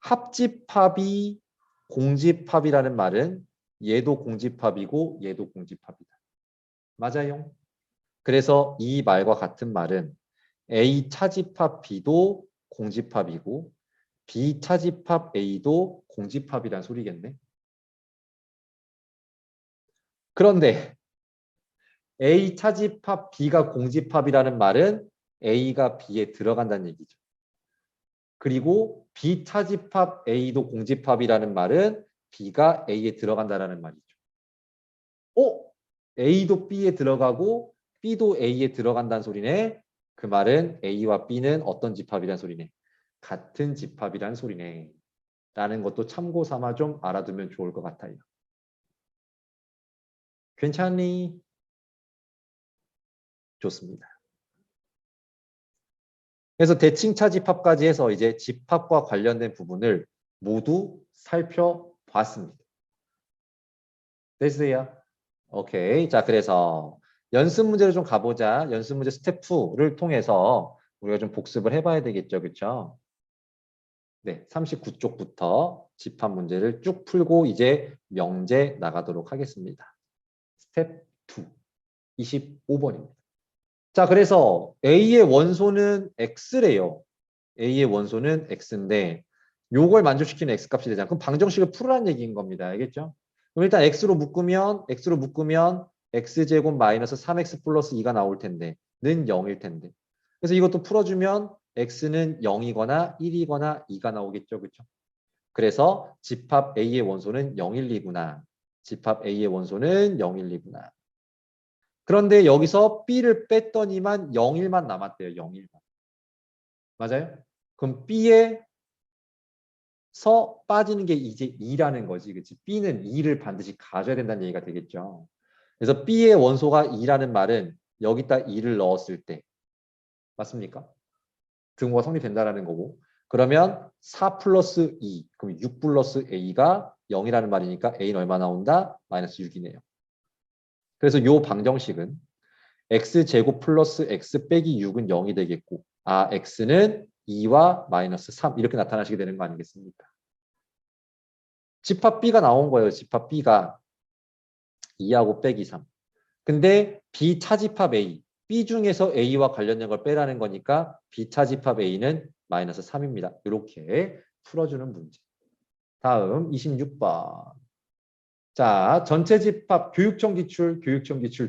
합집합이 공집합이라는 말은 얘도 공집합이고 얘도 공집합이다. 맞아요. 그래서 이 말과 같은 말은 A 차집합 B도 공집합이고 B 차집합 A도 공집합이란 소리겠네. 그런데 A 차집합 B가 공집합이라는 말은 A가 B에 들어간다는 얘기죠. 그리고 B 차집합 A도 공집합이라는 말은 B가 A에 들어간다는 말이죠. A도 B에 들어가고 B도 A에 들어간다는 소리네. 그 말은 A와 B는 어떤 집합이란 소리네. 같은 집합이란 소리네. 라는 것도 참고 삼아 좀 알아두면 좋을 것 같아요. 괜찮니? 좋습니다. 그래서 대칭차 집합까지 해서 이제 집합과 관련된 부분을 모두 살펴봤습니다. 됐어요? 오케이. 자, 그래서 연습 문제로 좀 가보자. 연습 문제 스텝 2를 통해서 우리가 좀 복습을 해봐야 되겠죠. 그렇죠? 네, 39쪽부터 집합 문제를 쭉 풀고 이제 명제 나가도록 하겠습니다. 스텝 2, 25번입니다. 자, 그래서 A의 원소는 X래요. A의 원소는 X인데 요걸 만족시키는 X값이 되잖아. 그럼 방정식을 풀으라는 얘기인 겁니다. 알겠죠? 그럼 일단 X로 묶으면 X제곱 마이너스 3X 플러스 2가 나올 텐데 는 0일 텐데. 그래서 이것도 풀어주면 x는 0이거나 1이거나 2가 나오겠죠. 그렇죠? 그래서 집합 A의 원소는 0, 1, 2구나. 집합 A의 원소는 0, 1, 2구나. 그런데 여기서 B를 뺐더니만 0, 1만 남았대요. 0, 1만. 맞아요? 그럼 B에서 빠지는 게 이제 2라는 거지. 그치? B는 2를 반드시 가져야 된다는 얘기가 되겠죠. 그래서 B의 원소가 2라는 말은 여기다 2를 넣었을 때 맞습니까? 등호가 성립된다라는 거고. 그러면 4 플러스 2, 그럼 6 플러스 A가 0이라는 말이니까 A는 얼마 나온다? 마이너스 6이네요. 그래서 이 방정식은 x제곱 플러스 x 빼기 6은 0이 되겠고 x는 2와 마이너스 3 이렇게 나타나시게 되는 거 아니겠습니까? 집합 B가 나온 거예요. 집합 B가 2하고 빼기 3. 근데 비차집합 A, B 중에서 A와 관련된 걸 빼라는 거니까 비차집합 A는 마이너스 3입니다. 이렇게 풀어주는 문제. 다음 26번. 자, 전체 집합 교육청 기출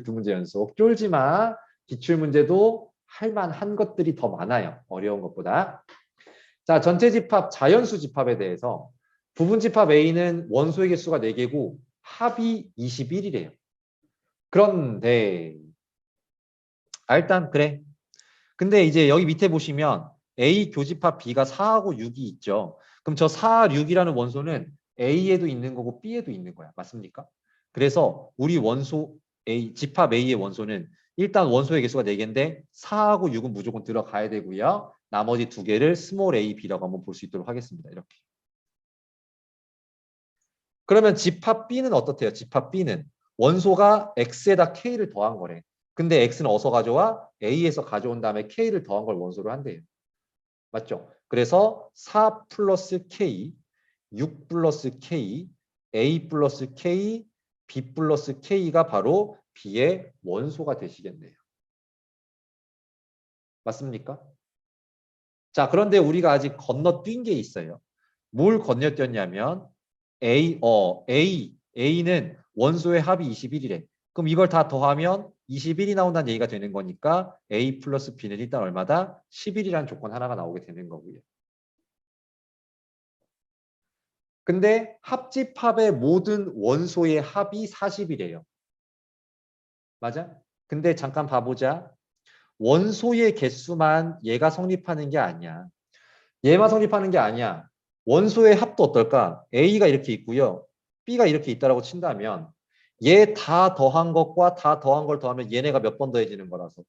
두 문제 연속. 쫄지 마. 기출 문제도 할 만한 것들이 더 많아요. 어려운 것보다. 자, 전체 집합 자연수 집합에 대해서 부분 집합 A는 원소의 개수가 4개고 합이 21이래요. 그런데 일단 그래. 근데 이제 여기 밑에 보시면 A 교집합 B가 4하고 6이 있죠. 그럼 저 4, 6이라는 원소는 A에도 있는 거고 B에도 있는 거야. 맞습니까? 그래서 우리 원소 A, 집합 A의 원소는 일단 원소의 개수가 4개인데 4하고 6은 무조건 들어가야 되고요. 나머지 2개를 스몰 a, b라고 한번 볼 수 있도록 하겠습니다. 이렇게. 그러면 집합 B는 어떻대요? 집합 B는 원소가 X에다 K를 더한 거래. 근데 X는 어디서 가져와? A에서 가져온 다음에 K를 더한 걸 원소로 한대요. 맞죠? 그래서 4 플러스 K, 6 플러스 K, A 플러스 K, B 플러스 K가 바로 B의 원소가 되시겠네요. 맞습니까? 자, 그런데 우리가 아직 건너뛴 게 있어요. 뭘 건너뛰었냐면 A는 원소의 합이 21이래. 그럼 이걸 다 더하면 21이 나온다는 얘기가 되는 거니까 A 플러스 B는 일단 얼마다? 11이라는 조건 하나가 나오게 되는 거고요. 근데 합집합의 모든 원소의 합이 40이래요. 맞아? 근데 잠깐 봐보자. 원소의 개수만 얘가 성립하는 게 아니야. 얘만 성립하는 게 아니야. 원소의 합도 어떨까? A가 이렇게 있고요. B가 이렇게 있다라고 친다면 얘 다 더한 것과 다 더한 걸 더하면 얘네가 몇 번 더해지는 거라서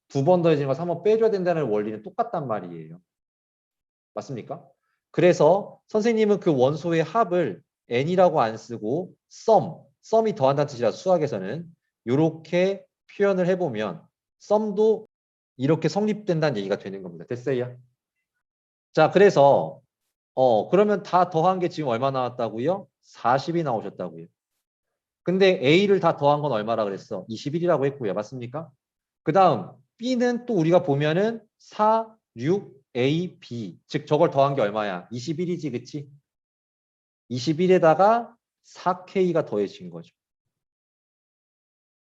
2번 더해지는 거 3번 빼줘야 된다는 원리는 똑같단 말이에요. 맞습니까? 그래서 선생님은 그 원소의 합을 n이라고 안 쓰고 썸이 더한다는 뜻이라 수학에서는 이렇게 표현을 해보면 썸도 이렇게 성립된다는 얘기가 되는 겁니다. 됐어요? 자, 그래서 그러면 다 더한 게 지금 얼마 나왔다고요? 40이 나오셨다고요. 근데 A를 다 더한 건 얼마라 그랬어? 21이라고 했고요. 맞습니까? 그 다음 B는 또 우리가 보면은 4, 6, A, B. 즉 저걸 더한 게 얼마야? 21이지, 그치? 21에다가 4K가 더해진 거죠.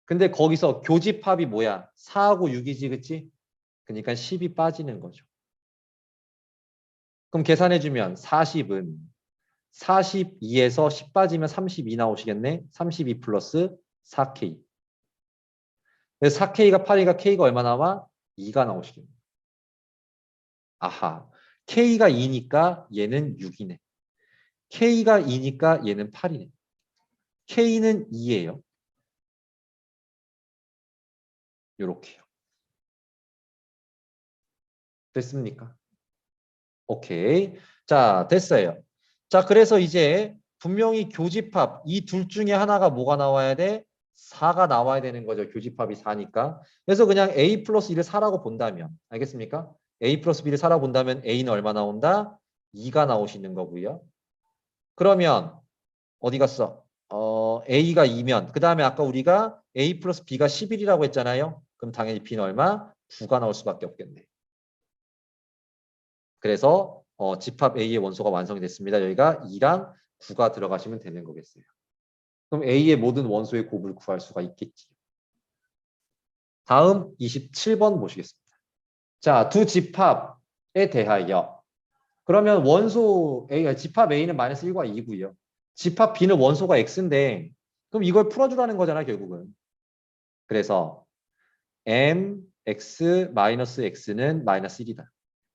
근데 거기서 교집합이 뭐야? 4하고 6이지, 그치? 그러니까 10이 빠지는 거죠. 그럼 계산해주면 40은 42에서 10 빠지면 32 나오시겠네? 32 플러스 4K. 그래서 4K가 8이가 K가 얼마 나와? 2가 나오시겠네. 아하. K가 2니까 얘는 6이네. K가 2니까 얘는 8이네. K는 2예요. 요렇게요. 됐습니까? 오케이. 자, 됐어요. 자, 그래서 이제 분명히 교집합 이 둘 중에 하나가 뭐가 나와야 돼? 4가 나와야 되는 거죠. 교집합이 4니까. 그래서 그냥 A 플러스 1을 4라고 본다면 알겠습니까? A 플러스 B를 4라고 본다면 A는 얼마 나온다? 2가 나오시는 거고요. 그러면 어디 갔어? A가 2면 그 다음에 아까 우리가 A 플러스 B가 11이라고 했잖아요. 그럼 당연히 B는 얼마? 9가 나올 수밖에 없겠네. 그래서 집합 A의 원소가 완성이 됐습니다. 여기가 2랑 9가 들어가시면 되는 거겠어요. 그럼 A의 모든 원소의 곱을 구할 수가 있겠지. 다음 27번 보시겠습니다. 자, 두 집합 대하여. 그러면 원소 A, 집합 A는 마이너스 1과 2고요. 집합 B는 원소가 X인데 그럼 이걸 풀어주라는 거잖아 결국은. 그래서 mx 마이너스 x는 마이너스 1이다.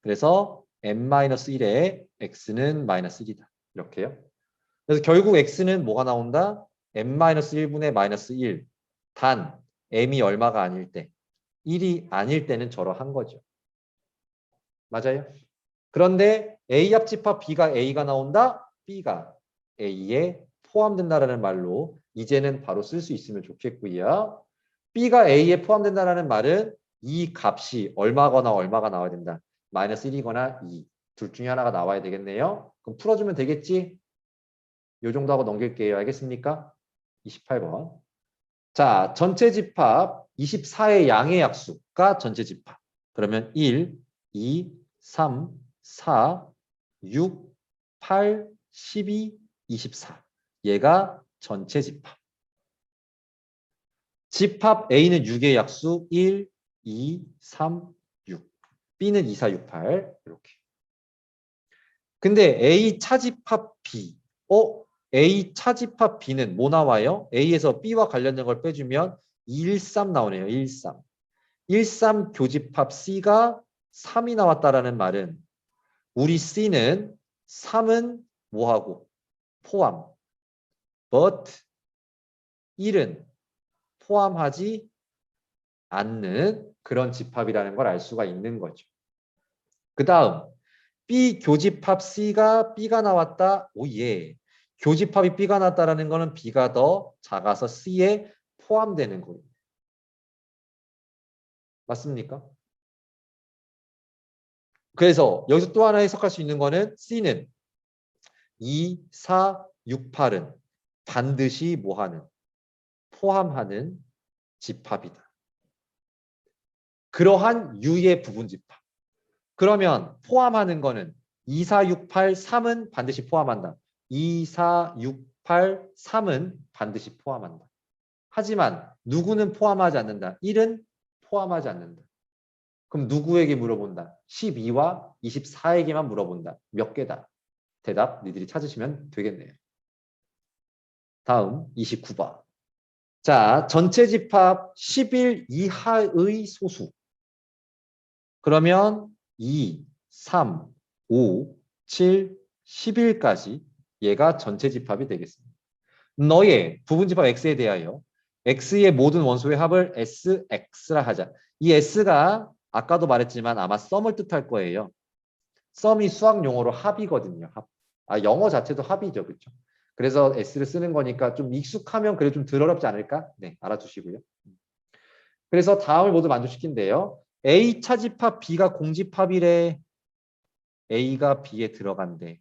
그래서 m-1에 x는 마이너스 1이다. 이렇게요. 그래서 결국 x는 뭐가 나온다? m-1분의 마이너스 1. 단 m이 얼마가 아닐 때 1이 아닐 때는 저러한 거죠. 맞아요? 그런데 A 합집합 B가 A가 나온다? B가 A에 포함된다라는 말로 이제는 바로 쓸 수 있으면 좋겠고요. B가 A에 포함된다라는 말은 이 값이 얼마거나 얼마가 나와야 된다. 마이너스 1이거나 2. 둘 중에 하나가 나와야 되겠네요. 그럼 풀어주면 되겠지? 요 정도 하고 넘길게요. 알겠습니까? 28번. 자, 전체 집합 24의 양의 약수가 전체 집합. 그러면 1, 2, 3, 4, 6, 8, 12, 24. 얘가 전체 집합. 집합 A는 6의 약수 1, 2, 3, 6. B는 2, 4, 6, 8. 이렇게. 근데 A 차집합 B. A 차집합 B는 뭐 나와요? A에서 B와 관련된 걸 빼주면 13 나오네요. 13. 13 교집합 C가 3이 나왔다라는 말은 우리 C는 3은 뭐하고? 포함. But 1은 포함하지 않는 그런 집합이라는 걸 알 수가 있는 거죠. 그 다음 B 교집합 C가 B가 나왔다. 오예. 교집합이 B가 나왔다라는 거는 B가 더 작아서 C에 포함되는 거예요. 맞습니까? 그래서 여기서 또 하나 해석할 수 있는 거는 C는 2, 4, 6, 8은 반드시 뭐하는? 포함하는 집합이다. 그러한 U의 부분 집합. 그러면 포함하는 거는 2, 4, 6, 8, 3은 반드시 포함한다. 2, 4, 6, 8, 3은 반드시 포함한다. 하지만 누구는 포함하지 않는다. 1은 포함하지 않는다. 그럼 누구에게 물어본다? 12와 24에게만 물어본다. 몇 개다? 대답 니들이 찾으시면 되겠네요. 다음 29번. 자, 전체 집합 10일 이하의 소수. 그러면 2, 3, 5, 7, 10일까지 얘가 전체 집합이 되겠습니다. 너의 부분집합 x에 대하여 x의 모든 원소의 합을 sx라 하자. 이 s가 아까도 말했지만 아마 썸을 뜻할 거예요. 썸이 수학 용어로 합이거든요. 합. 영어 자체도 합이죠. 그렇죠? 그래서 s를 쓰는 거니까 좀 익숙하면 그래 좀 덜 어렵지 않을까? 네, 알아두시고요. 그래서 다음을 모두 만족시킨대요. A 차집합 B가 공집합이래. A가 B에 들어간대.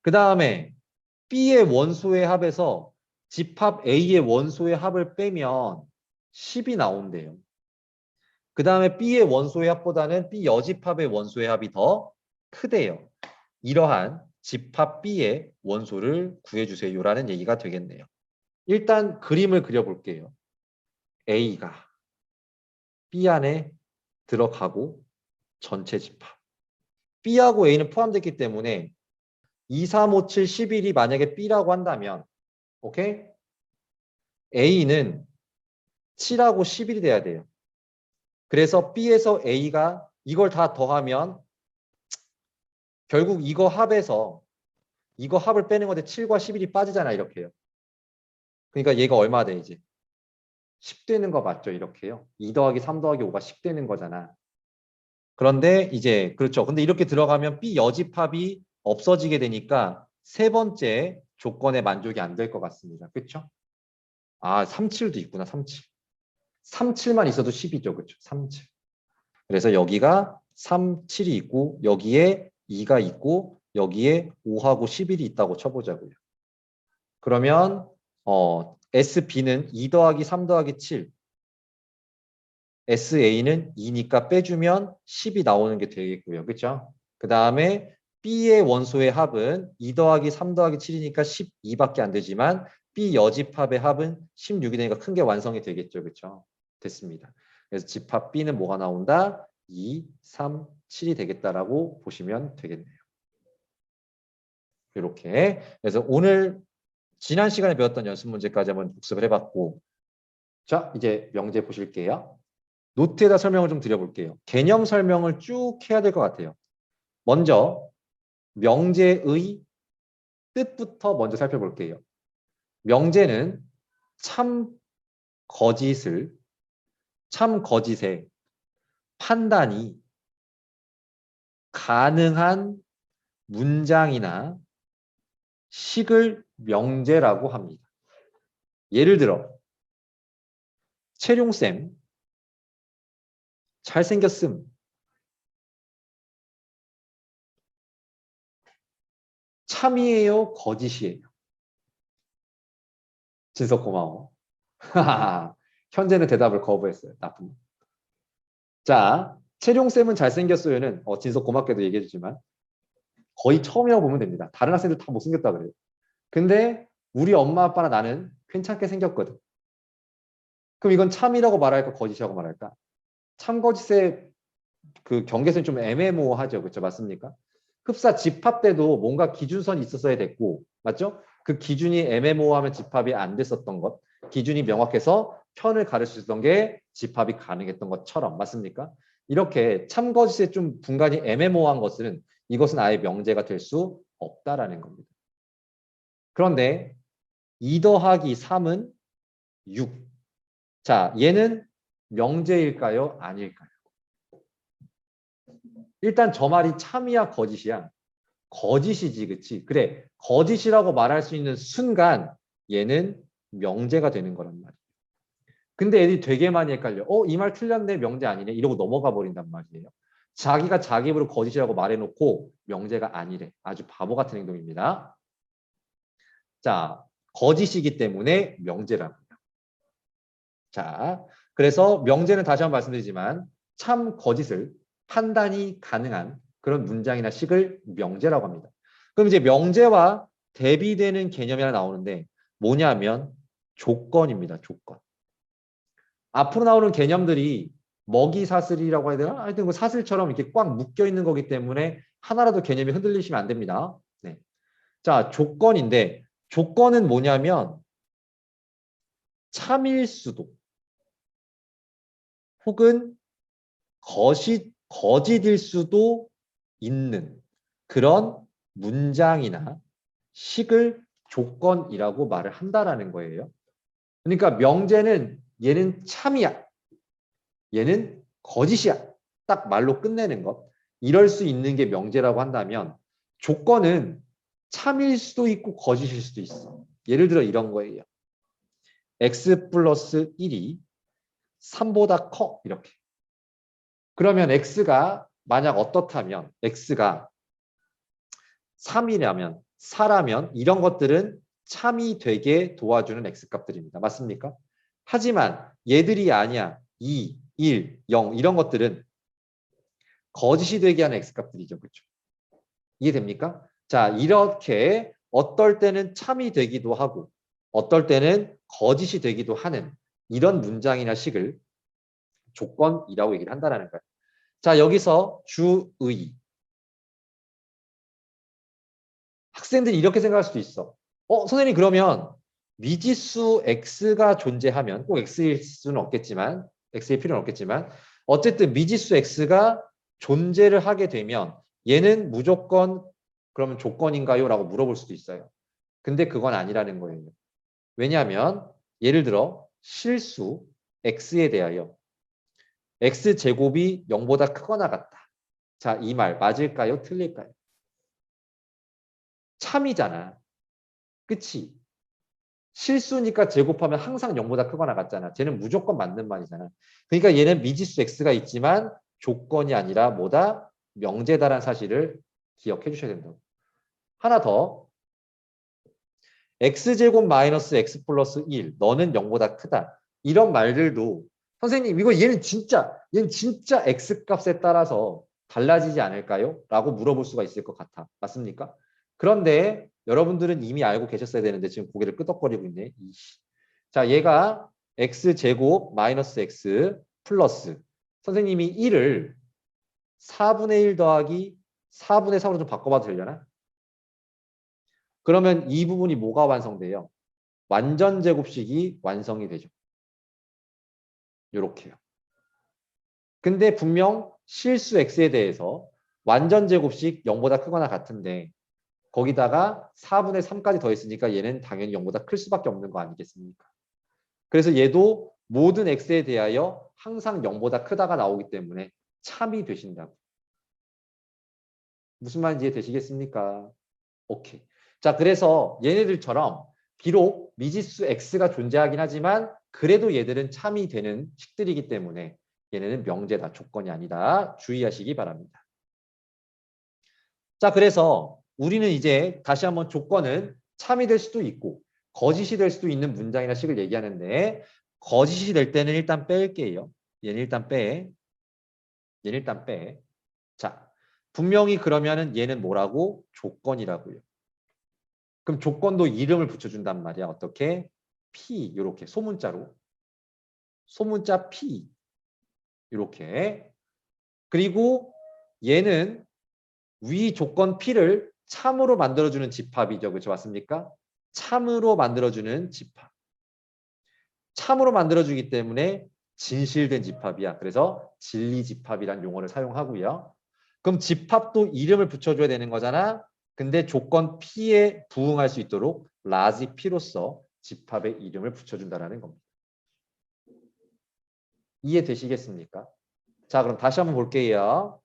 그 다음에 B의 원소의 합에서 집합 A의 원소의 합을 빼면 10이 나온대요. 그 다음에 B의 원소의 합보다는 B 여집합의 원소의 합이 더 크대요. 이러한 집합 B의 원소를 구해주세요라는 얘기가 되겠네요. 일단 그림을 그려볼게요. A가 B 안에 들어가고 전체 집합. B하고 A는 포함됐기 때문에 2, 3, 5, 7, 11이 만약에 B라고 한다면 오케이? A는 7하고 11이 돼야 돼요. 그래서 B에서 A가 이걸 다 더하면 결국 이거 합에서 이거 합을 빼는 건데 7과 11이 빠지잖아 이렇게요. 그러니까 얘가 얼마 돼 이제? 10 되는 거 맞죠? 이렇게요. 2 더하기 3 더하기 5가 10 되는 거잖아. 그런데 이제 그렇죠. 근데 이렇게 들어가면 B 여집합이 없어지게 되니까 세 번째 조건에 만족이 안 될 것 같습니다. 그렇죠? 37도 있구나. 37. 37만 있어도 10이죠. 그렇죠? 37. 그래서 여기가 3, 7이 있고 여기에 2가 있고 여기에 5하고 11이 있다고 쳐보자고요. 그러면 SB는 2 더하기 3 더하기 7 SA는 2니까 빼주면 10이 나오는 게 되겠고요. 그렇죠? 그 다음에 B의 원소의 합은 2 더하기 3 더하기 7이니까 12밖에 안 되지만 B 여집합의 합은 16이 되니까 큰 게 완성이 되겠죠. 그렇죠? 됐습니다. 그래서 집합 B는 뭐가 나온다? 2, 3, 7이 되겠다라고 보시면 되겠네요. 이렇게. 그래서 오늘 지난 시간에 배웠던 연습 문제까지 한번 복습을 해봤고, 자, 이제 명제 보실게요. 노트에다 설명을 좀 드려볼게요. 개념 설명을 쭉 해야 될 것 같아요. 먼저 명제의 뜻부터 먼저 살펴볼게요. 명제는 참 거짓의 판단이 가능한 문장이나 식을 명제라고 합니다. 예를 들어 채룡쌤 잘생겼음. 참이에요, 거짓이에요? 진석 고마워. 현재는 대답을 거부했어요. 나쁜. 자, 채룡쌤은 잘생겼어요는 진석 고맙게도 얘기해주지만 거의 처음이라고 보면 됩니다. 다른 학생들 다 못생겼다 그래요. 근데 우리 엄마 아빠나 나는 괜찮게 생겼거든. 그럼 이건 참이라고 말할까 거짓이라고 말할까? 참거짓의 그 경계선이 좀 애매모호하죠. 그렇죠? 맞습니까? 흡사 집합 때도 뭔가 기준선이 있었어야 됐고, 맞죠? 그 기준이 애매모호하면 집합이 안 됐었던 것, 기준이 명확해서 편을 가를 수 있었던 게 집합이 가능했던 것처럼, 맞습니까? 이렇게 참거짓의 좀 분간이 애매모호한 것은 이것은 아예 명제가 될 수 없다라는 겁니다. 그런데 2 더하기 3은 6. 자, 얘는 명제일까요? 아닐까요? 일단 저 말이 참이야 거짓이야? 거짓이지, 그치? 그래, 거짓이라고 말할 수 있는 순간 얘는 명제가 되는 거란 말이에요. 근데 애들이 되게 많이 헷갈려. 이 말 틀렸네, 명제 아니네, 이러고 넘어가 버린단 말이에요. 자기가 자기 입으로 거짓이라고 말해놓고 명제가 아니래. 아주 바보 같은 행동입니다. 자, 거짓이기 때문에 명제라고요. 자, 그래서 명제는 다시 한번 말씀드리지만 참 거짓을 판단이 가능한 그런 문장이나 식을 명제라고 합니다. 그럼 이제 명제와 대비되는 개념이 하나 나오는데 뭐냐면 조건입니다. 조건. 앞으로 나오는 개념들이 먹이 사슬이라고 해야 되나? 하여튼 그 사슬처럼 이렇게 꽉 묶여 있는 거기 때문에 하나라도 개념이 흔들리시면 안 됩니다. 네. 자, 조건인데 조건은 뭐냐면 참일 수도 혹은 거짓일 수도 있는 그런 문장이나 식을 조건이라고 말을 한다라는 거예요. 그러니까 명제는 얘는 참이야, 얘는 거짓이야, 딱 말로 끝내는 것. 이럴 수 있는 게 명제라고 한다면 조건은 참일 수도 있고 거짓일 수도 있어. 예를 들어 이런 거예요. x 플러스 1이 3보다 커, 이렇게. 그러면 x가 만약 어떻다면 x가 3이라면 4라면 이런 것들은 참이 되게 도와주는 x값들입니다. 맞습니까? 하지만 얘들이 아니야. 2, 1, 0 이런 것들은 거짓이 되게 하는 x값들이죠. 그렇죠? 이해됩니까? 자, 이렇게 어떨 때는 참이 되기도 하고 어떨 때는 거짓이 되기도 하는 이런 문장이나 식을 조건이라고 얘기를 한다는 거예요. 자, 여기서 주의. 학생들이 이렇게 생각할 수도 있어. 선생님 그러면 미지수 x가 존재하면 꼭 x일 수는 없겠지만 x일 필요는 없겠지만 어쨌든 미지수 x가 존재를 하게 되면 얘는 무조건 그러면 조건인가요? 라고 물어볼 수도 있어요. 근데 그건 아니라는 거예요. 왜냐하면 예를 들어 실수 x에 대하여 x제곱이 0보다 크거나 같다. 자, 이 말 맞을까요? 틀릴까요? 참이잖아. 그치? 실수니까 제곱하면 항상 0보다 크거나 같잖아. 쟤는 무조건 맞는 말이잖아. 그러니까 얘는 미지수 x가 있지만 조건이 아니라 뭐다? 명제다라는 사실을 기억해 주셔야 된다고. 하나 더. x제곱 마이너스 x 플러스 1 너는 0보다 크다. 이런 말들도 선생님 이거 얘는 진짜 x값에 따라서 달라지지 않을까요? 라고 물어볼 수가 있을 것 같아. 맞습니까? 그런데 여러분들은 이미 알고 계셨어야 되는데 지금 고개를 끄덕거리고 있네. 자, 얘가 x제곱 마이너스 x 플러스 선생님이 1을 4분의 1 더하기 4분의 3으로 좀 바꿔봐도 되려나? 그러면 이 부분이 뭐가 완성돼요? 완전 제곱식이 완성이 되죠. 요렇게요. 근데 분명 실수 x에 대해서 완전 제곱식 0보다 크거나 같은데 거기다가 4분의 3까지 더했으니까 얘는 당연히 0보다 클 수밖에 없는 거 아니겠습니까? 그래서 얘도 모든 x에 대하여 항상 0보다 크다가 나오기 때문에 참이 되신다고. 무슨 말인지 이해되시겠습니까? 오케이. 자, 그래서 얘네들처럼 비록 미지수 x가 존재하긴 하지만 그래도 얘들은 참이 되는 식들이기 때문에 얘네는 명제다. 조건이 아니다. 주의하시기 바랍니다. 자, 그래서 우리는 이제 다시 한번 조건은 참이 될 수도 있고 거짓이 될 수도 있는 문장이나 식을 얘기하는데 거짓이 될 때는 일단 뺄게요. 얘는 일단 빼. 얘는 일단 빼. 자, 분명히 그러면은 얘는 뭐라고? 조건이라고요. 그럼 조건도 이름을 붙여준단 말이야. 어떻게? P 이렇게 소문자로. 소문자 P 이렇게. 그리고 얘는 위 조건 P를 참으로 만들어주는 집합이죠. 그렇죠? 맞습니까? 참으로 만들어주는 집합. 참으로 만들어주기 때문에 진실된 집합이야. 그래서 진리집합이란 용어를 사용하고요. 그럼 집합도 이름을 붙여줘야 되는 거잖아. 근데 조건 P에 부응할 수 있도록 라지 P로서 집합의 이름을 붙여준다는 겁니다. 이해되시겠습니까? 자, 그럼 다시 한번 볼게요.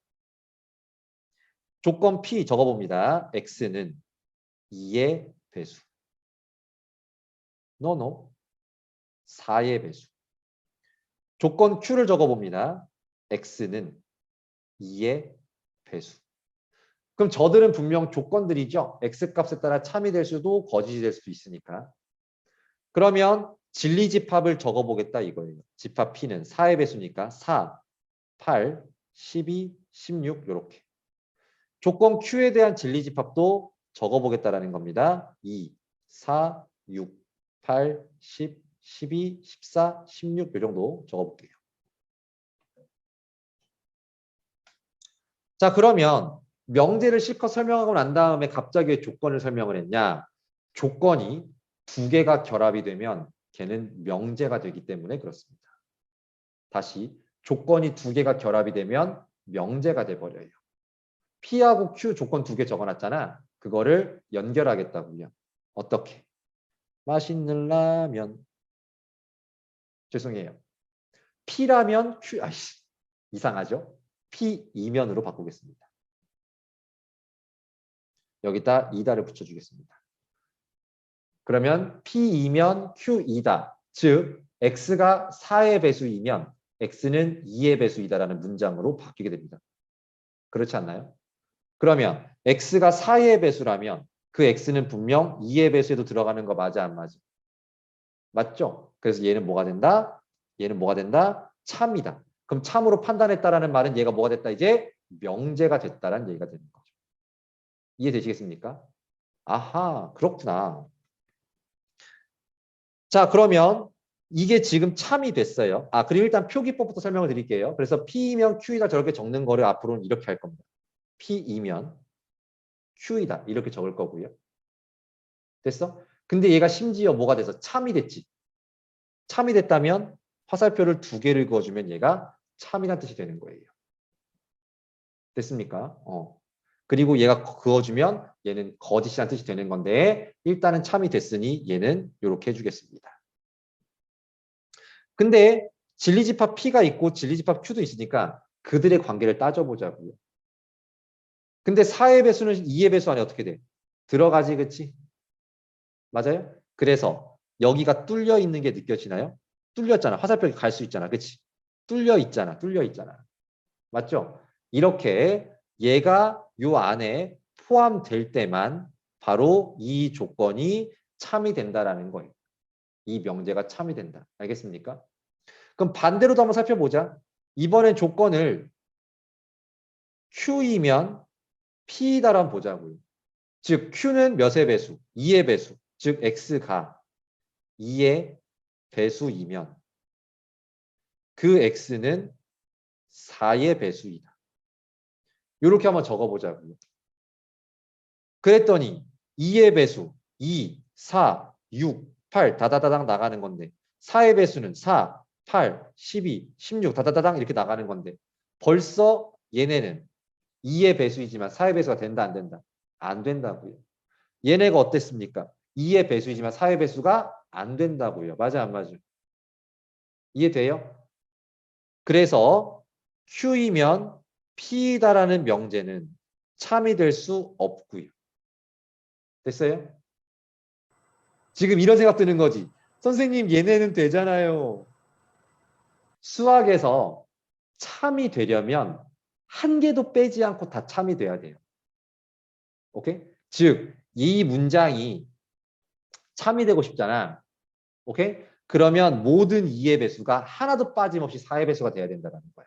조건 P 적어봅니다. X는 2의 배수. No. 4의 배수. 조건 Q를 적어봅니다. X는 2의 배수. 그럼 저들은 분명 조건들이죠. X값에 따라 참이 될 수도 거짓이 될 수도 있으니까. 그러면 진리집합을 적어보겠다 이거예요. 집합 P는 4의 배수니까 4, 8, 12, 16 이렇게. 조건 Q에 대한 진리집합도 적어보겠다라는 겁니다. 2, 4, 6, 8, 10, 12, 14, 16 이 정도 적어볼게요. 자, 그러면 명제를 실컷 설명하고 난 다음에 갑자기 왜 조건을 설명을 했냐? 조건이 두 개가 결합이 되면 걔는 명제가 되기 때문에 그렇습니다. 다시 조건이 두 개가 결합이 되면 명제가 돼버려요. P하고 Q 조건 두 개 적어놨잖아. 그거를 연결하겠다고요. 어떻게? 맛있는 라면. 죄송해요. P라면 Q, 아이씨, 이상하죠? P2면으로 바꾸겠습니다. 여기다 2다를 붙여주겠습니다. 그러면 P2면 Q2다. 즉 X가 4의 배수이면 X는 2의 배수이다라는 문장으로 바뀌게 됩니다. 그렇지 않나요? 그러면 X가 4의 배수라면 그 X는 분명 2의 배수에도 들어가는 거 맞아 안 맞아? 맞죠? 그래서 얘는 뭐가 된다? 얘는 뭐가 된다? 참이다. 그럼 참으로 판단했다라는 말은 얘가 뭐가 됐다? 이제 명제가 됐다라는 얘기가 되는 거죠. 이해되시겠습니까? 아하, 그렇구나. 자, 그러면 이게 지금 참이 됐어요. 아, 그리고 일단 표기법부터 설명을 드릴게요. 그래서 P이면 Q이다 저렇게 적는 거를 앞으로는 이렇게 할 겁니다. P이면 Q이다 이렇게 적을 거고요. 됐어? 근데 얘가 심지어 뭐가 돼서 참이 됐지. 참이 됐다면 화살표를 두 개를 그어주면 얘가 참이란 뜻이 되는 거예요. 됐습니까? 그리고 얘가 그어주면 얘는 거짓이란 뜻이 되는 건데 일단은 참이 됐으니 얘는 이렇게 해주겠습니다. 근데 진리집합 P가 있고 진리집합 Q도 있으니까 그들의 관계를 따져보자고요. 근데 4의 배수는 2의 배수 안에 어떻게 돼? 들어가지, 그치? 맞아요? 그래서 여기가 뚫려 있는 게 느껴지나요? 뚫렸잖아. 화살표에 갈 수 있잖아. 그치? 뚫려 있잖아. 뚫려 있잖아. 맞죠? 이렇게 얘가 요 안에 포함될 때만 바로 이 조건이 참이 된다라는 거예요. 이 명제가 참이 된다. 알겠습니까? 그럼 반대로도 한번 살펴보자. 이번엔 조건을 Q이면 P이다라고 한번 보자고요. 즉 Q는 몇의 배수? 2의 배수. 즉 X가 2의 배수이면 그 X는 4의 배수이다. 이렇게 한번 적어보자고요. 그랬더니 2의 배수 2, 4, 6, 8 다다다당 나가는 건데 4의 배수는 4, 8, 12, 16 다다다당 이렇게 나가는 건데 벌써 얘네는 2의 배수이지만 4의 배수가 된다 안 된다? 안 된다고요. 얘네가 어땠습니까? 2의 배수이지만 4의 배수가 안 된다고요. 맞아 안 맞아? 이해돼요? 그래서 Q이면 P다라는 명제는 참이 될 수 없고요. 됐어요? 지금 이런 생각 드는 거지. 선생님 얘네는 되잖아요. 수학에서 참이 되려면 한 개도 빼지 않고 다 참이 돼야 돼요. 오케이? 즉, 이 문장이 참이 되고 싶잖아. 오케이? 그러면 모든 2의 배수가 하나도 빠짐없이 4의 배수가 돼야 된다는 거야.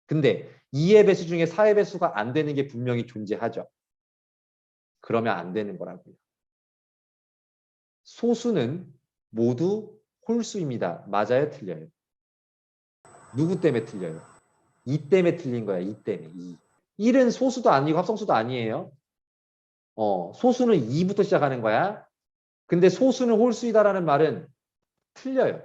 근데 2의 배수 중에 4의 배수가 안 되는 게 분명히 존재하죠. 그러면 안 되는 거라고요. 소수는 모두 홀수입니다. 맞아요? 틀려요? 누구 때문에 틀려요? 2 때문에 틀린 거야. 2 때문에. 2. 1은 소수도 아니고 합성수도 아니에요. 소수는 2부터 시작하는 거야. 근데 소수는 홀수이다라는 말은 틀려요.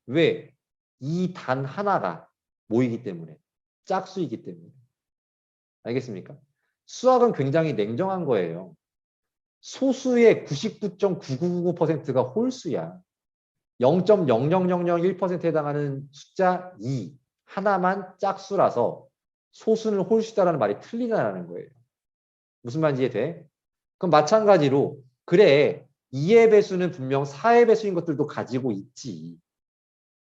왜? 이 단 하나가 모이기 때문에. 짝수이기 때문에. 알겠습니까? 수학은 굉장히 냉정한 거예요. 소수의 99.9999%가 홀수야. 0.00001%에 해당하는 숫자 2 하나만 짝수라서 소수는 홀수다라는 말이 틀리다라는 거예요. 무슨 말인지 이해돼? 그럼 마찬가지로 그래 2의 배수는 분명 4의 배수인 것들도 가지고 있지.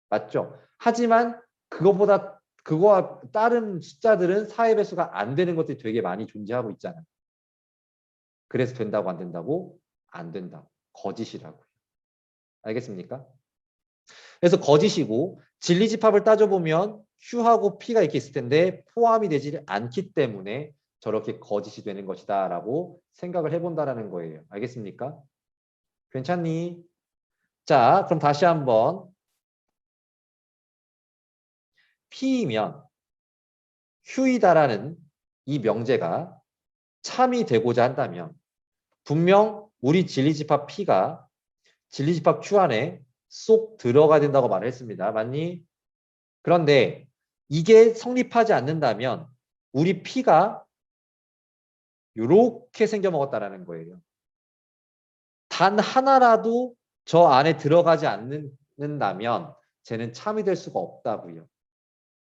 맞죠? 하지만 그거와 다른 숫자들은 4의 배수가 안 되는 것들이 되게 많이 존재하고 있잖아. 그래서 된다고 안 된다고? 안 된다고. 거짓이라고요. 알겠습니까? 그래서 거짓이고 진리집합을 따져보면 Q하고 P가 이렇게 있을 텐데 포함이 되지 않기 때문에 저렇게 거짓이 되는 것이다 라고 생각을 해본다라는 거예요. 알겠습니까? 괜찮니? 자, 그럼 다시 한번 P이면 Q이다라는 이 명제가 참이 되고자 한다면 분명 우리 진리집합 P가 진리집합 Q 안에 쏙 들어가야 된다고 말을 했습니다. 맞니? 그런데 이게 성립하지 않는다면 우리 P가 이렇게 생겨 먹었다라는 거예요. 단 하나라도 저 안에 들어가지 않는다면 쟤는 참이 될 수가 없다고요.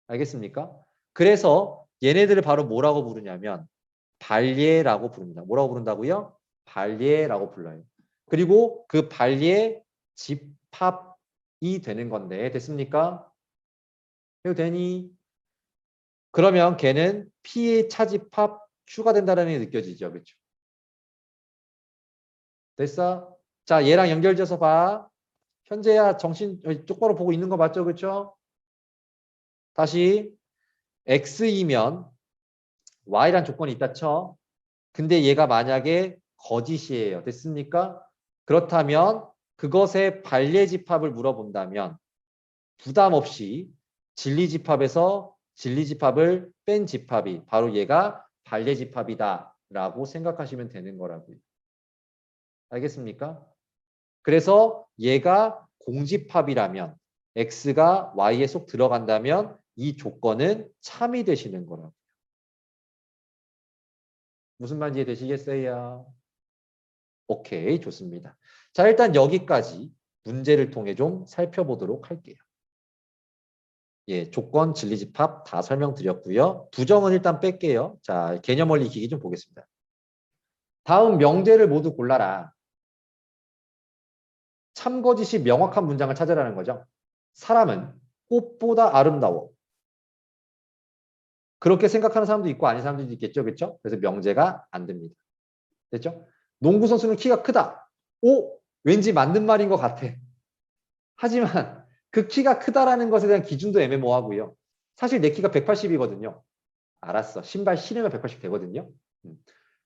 알겠습니까? 그래서 얘네들을 바로 뭐라고 부르냐면 발예라고 부릅니다. 뭐라고 부른다고요? 발예라고 불러요. 그리고 그 발예 집합이 되는 건데 됐습니까? 이거 되니? 그러면 걔는 P의 차집합 Q가 된다는 게 느껴지죠. 그렇죠? 됐어? 자, 얘랑 연결돼서 봐. 현재야 정신 똑바로 보고 있는 거 맞죠? 그렇죠? 다시 X이면 Y란 조건이 있다 쳐. 근데 얘가 만약에 거짓이에요. 됐습니까? 그렇다면 그것의 발례집합을 물어본다면 부담 없이 진리집합에서 진리집합을 뺀 집합이 바로 얘가 발례집합이다 라고 생각하시면 되는 거라고요. 알겠습니까? 그래서 얘가 공집합이라면 X가 Y에 쏙 들어간다면 이 조건은 참이 되시는 거라고요. 무슨 말인지 이해되시겠어요? 오케이, 좋습니다. 자, 일단 여기까지 문제를 통해 좀 살펴보도록 할게요. 예, 조건, 진리집합 다 설명드렸고요. 부정은 일단 뺄게요. 자, 개념 원리 익히기 좀 보겠습니다. 다음 명제를 모두 골라라. 참거짓이 명확한 문장을 찾으라는 거죠. 사람은 꽃보다 아름다워. 그렇게 생각하는 사람도 있고 아닌 사람도 있겠죠. 그렇죠? 그래서 명제가 안 됩니다. 됐죠? 농구 선수는 키가 크다. 오, 왠지 맞는 말인 것 같아. 하지만 그 키가 크다라는 것에 대한 기준도 애매모호하고요. 사실 내 키가 180이거든요. 알았어. 신발 신으면 180 되거든요.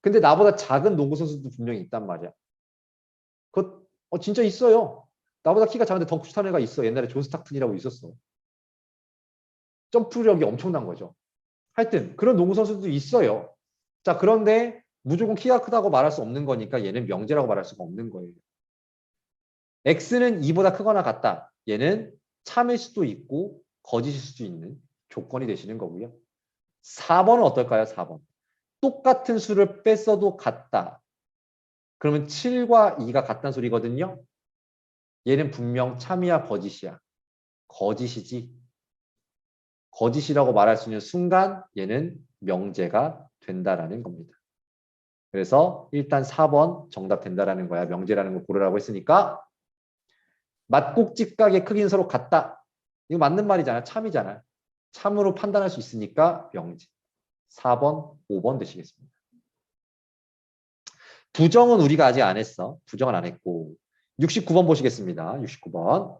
근데 나보다 작은 농구 선수도 분명히 있단 말이야. 그거 진짜 있어요. 나보다 키가 작은데 덩크 슛하는 애가 있어. 옛날에 존 스타튼이라고 있었어. 점프력이 엄청난 거죠. 하여튼 그런 농구 선수도 있어요. 자, 그런데 무조건 키가 크다고 말할 수 없는 거니까 얘는 명제라고 말할 수가 없는 거예요. X는 2보다 크거나 같다. 얘는 참일 수도 있고 거짓일 수도 있는 조건이 되시는 거고요. 4번은 어떨까요? 4번. 똑같은 수를 뺐어도 같다. 그러면 7과 2가 같다는 소리거든요. 얘는 분명 참이야 거짓이야. 거짓이지. 거짓이라고 말할 수 있는 순간 얘는 명제가 된다라는 겁니다. 그래서 일단 4번 정답 된다라는 거야. 명제라는 거 고르라고 했으니까 맞곡직각의 크기는 서로 같다. 이거 맞는 말이잖아. 참이잖아. 참으로 판단할 수 있으니까 명제. 4번, 5번 되시겠습니다. 부정은 우리가 아직 안 했어. 부정은 안 했고 69번 보시겠습니다. 69번.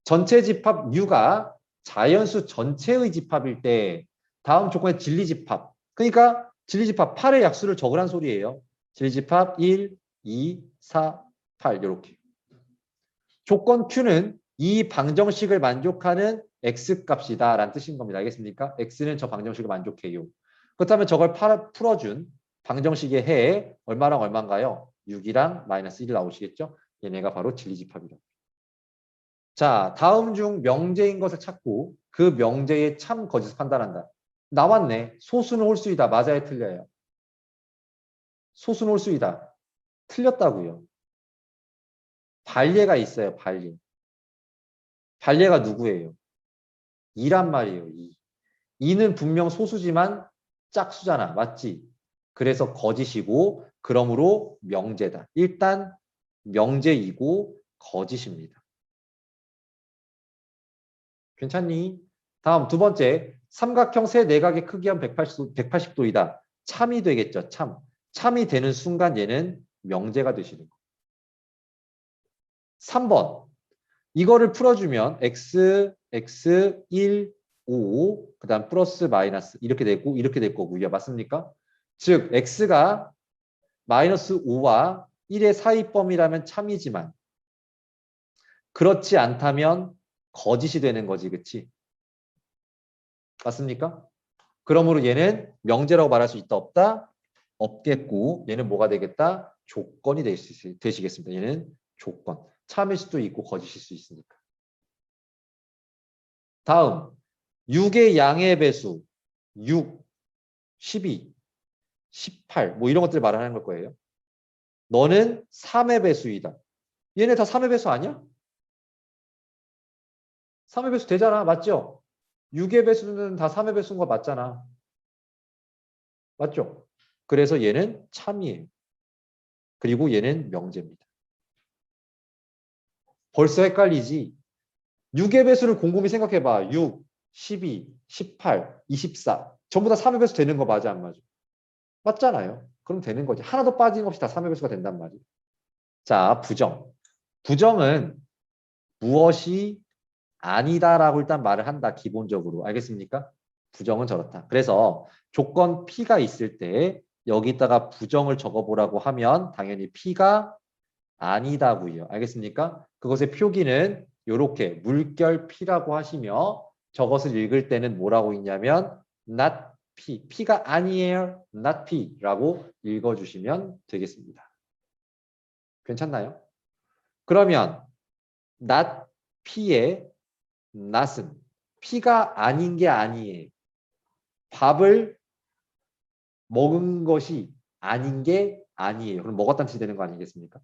전체 집합 U가 자연수 전체의 집합일 때 다음 조건의 진리집합. 그러니까 진리집합 8의 약수를 적으란 소리예요. 진리집합 1, 2, 4, 8 이렇게. 조건 Q는 이 방정식을 만족하는 X값이다 라는 뜻인 겁니다. 알겠습니까? X는 저 방정식을 만족해요. 그렇다면 저걸 풀어준 방정식의 해에 얼마랑 얼마인가요? 6이랑 마이너스 1 나오시겠죠? 얘네가 바로 진리집합이다. 자, 다음 중 명제인 것을 찾고 그 명제의 참 거짓을 판단한다. 나왔네. 소수는 홀수이다. 맞아요, 틀려요? 소수는 홀수이다. 틀렸다고요. 발예가 있어요. 발예. 발예가 누구예요? 2란 말이에요. 2. 2는 분명 소수지만 짝수잖아. 맞지? 그래서 거짓이고 그러므로 명제다. 일단 명제이고 거짓입니다. 괜찮니? 다음 두 번째. 삼각형 세 내각의 크기한 180도이다. 참이 되겠죠. 참. 참이 되는 순간 얘는 명제가 되시는 거. 3번. 이거를 풀어주면 x, x, 1, 5, 그 다음 플러스 마이너스 이렇게 되고 이렇게 될 거고요. 맞습니까? 즉 x가 마이너스 5와 1의 사이범위라면 참이지만 그렇지 않다면 거짓이 되는 거지. 그치? 맞습니까? 그러므로 얘는 명제라고 말할 수 있다 없다? 없겠고 얘는 뭐가 되겠다? 조건이 되시겠습니다. 얘는 조건. 참일 수도 있고 거짓일 수 있으니까. 다음 6의 양의 배수 6, 12, 18 뭐 이런 것들 말하는 걸 거예요. 너는 3의 배수이다. 얘네 다 3의 배수 아니야? 3의 배수 되잖아. 맞죠? 6의 배수는 다 3의 배수인 거 맞잖아. 맞죠? 그래서 얘는 참이에요. 그리고 얘는 명제입니다. 벌써 헷갈리지? 6의 배수를 곰곰이 생각해봐. 6, 12, 18, 24 전부 다 3의 배수 되는 거 맞아 안 맞아? 맞잖아요. 그럼 되는 거지. 하나도 빠짐없이 다 3의 배수가 된단 말이에요. 자, 부정. 부정은 무엇이 아니다라고 일단 말을 한다. 기본적으로. 알겠습니까? 부정은 저렇다. 그래서 조건 P가 있을 때 여기다가 부정을 적어보라고 하면 당연히 P가 아니다고요. 알겠습니까? 그것의 표기는 이렇게 물결 P라고 하시며 저것을 읽을 때는 뭐라고 읽냐면 not P. P가 아니에요. not P라고 읽어주시면 되겠습니다. 괜찮나요? 그러면 not P의 not은 P가 아닌 게 아니에요. 밥을 먹은 것이 아닌 게 아니에요. 그럼 먹었다는 뜻이 되는 거 아니겠습니까?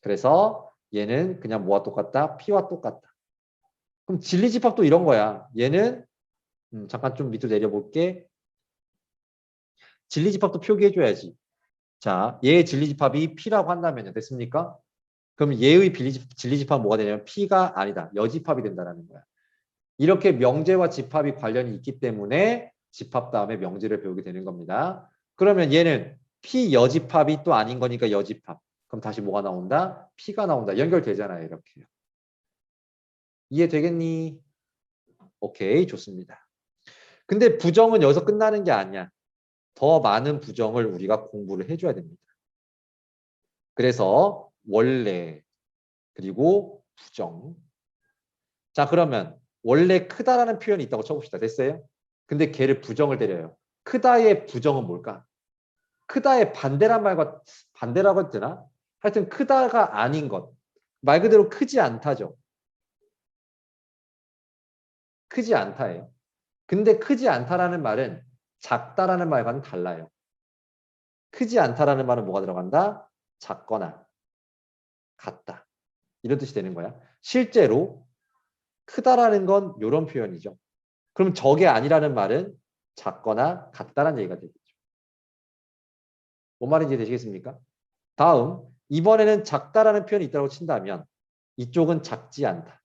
그래서 얘는 그냥 뭐와 똑같다? P와 똑같다. 그럼 진리집합도 이런 거야. 얘는 잠깐 좀 밑으로 내려볼게. 진리집합도 표기해줘야지. 자, 얘의 진리집합이 P라고 한다면 됐습니까? 그럼 얘의 진리집합은 뭐가 되냐면 P가 아니다. 여집합이 된다는 거야. 이렇게 명제와 집합이 관련이 있기 때문에 집합 다음에 명제를 배우게 되는 겁니다. 그러면 얘는 P 여집합이 또 아닌 거니까 여집합. 그럼 다시 뭐가 나온다? P가 나온다. 연결되잖아요. 이렇게. 이해되겠니? 오케이, 좋습니다. 근데 부정은 여기서 끝나는 게 아니야. 더 많은 부정을 우리가 공부를 해줘야 됩니다. 그래서 원래 그리고 부정. 자, 그러면 원래 크다라는 표현이 있다고 쳐봅시다. 됐어요? 근데 걔를 부정을 때려요. 크다의 부정은 뭘까? 크다의 반대란 말과 반대라고 해도 되나? 하여튼 크다가 아닌 것. 말 그대로 크지 않다죠. 크지 않다예요. 근데 크지 않다라는 말은 작다라는 말과는 달라요. 크지 않다라는 말은 뭐가 들어간다? 작거나 같다. 이런 뜻이 되는 거야. 실제로 크다라는 건 이런 표현이죠. 그럼 저게 아니라는 말은 작거나 같다라는 얘기가 되겠죠. 뭔 말인지 되시겠습니까? 다음, 이번에는 작다라는 표현이 있다고 친다면 이쪽은 작지 않다.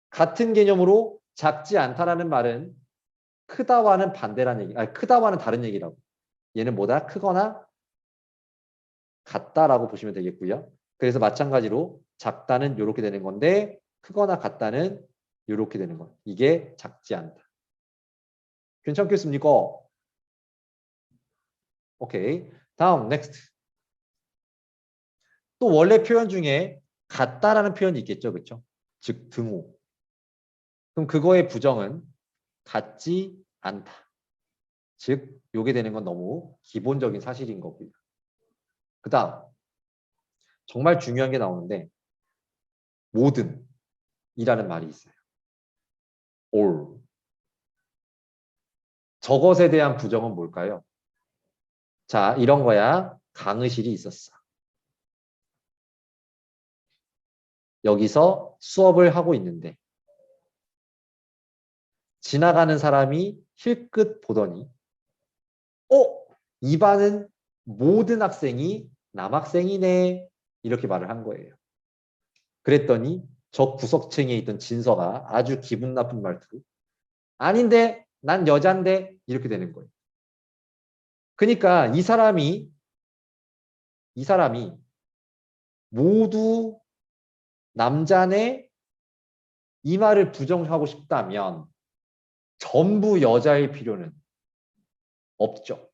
같은 개념으로 작지 않다라는 말은 크다와는 반대라는 얘기, 아니 크다와는 다른 얘기라고. 얘는 뭐다? 크거나 같다라고 보시면 되겠고요. 그래서 마찬가지로 작다는 이렇게 되는 건데 크거나 같다는 이렇게 되는 거. 이게 작지 않다. 괜찮겠습니까? 오케이. 다음 next. 또 원래 표현 중에 같다라는 표현이 있겠죠, 그렇죠? 즉 등호. 그럼 그거의 부정은 같지 않다. 즉 요게 되는 건 너무 기본적인 사실인 거고요. 그 다음 정말 중요한 게 나오는데 모든 이라는 말이 있어요. all. 저것에 대한 부정은 뭘까요? 자, 이런 거야. 강의실이 있었어. 여기서 수업을 하고 있는데 지나가는 사람이 힐끗 보더니 이 반은 모든 학생이 남학생이네. 이렇게 말을 한 거예요. 그랬더니 저 구석층에 있던 진서가 아주 기분 나쁜 말투로 아닌데 난 여잔데 이렇게 되는 거예요. 그러니까 이 사람이 모두 남자네 이 말을 부정하고 싶다면 전부 여자일 필요는 없죠.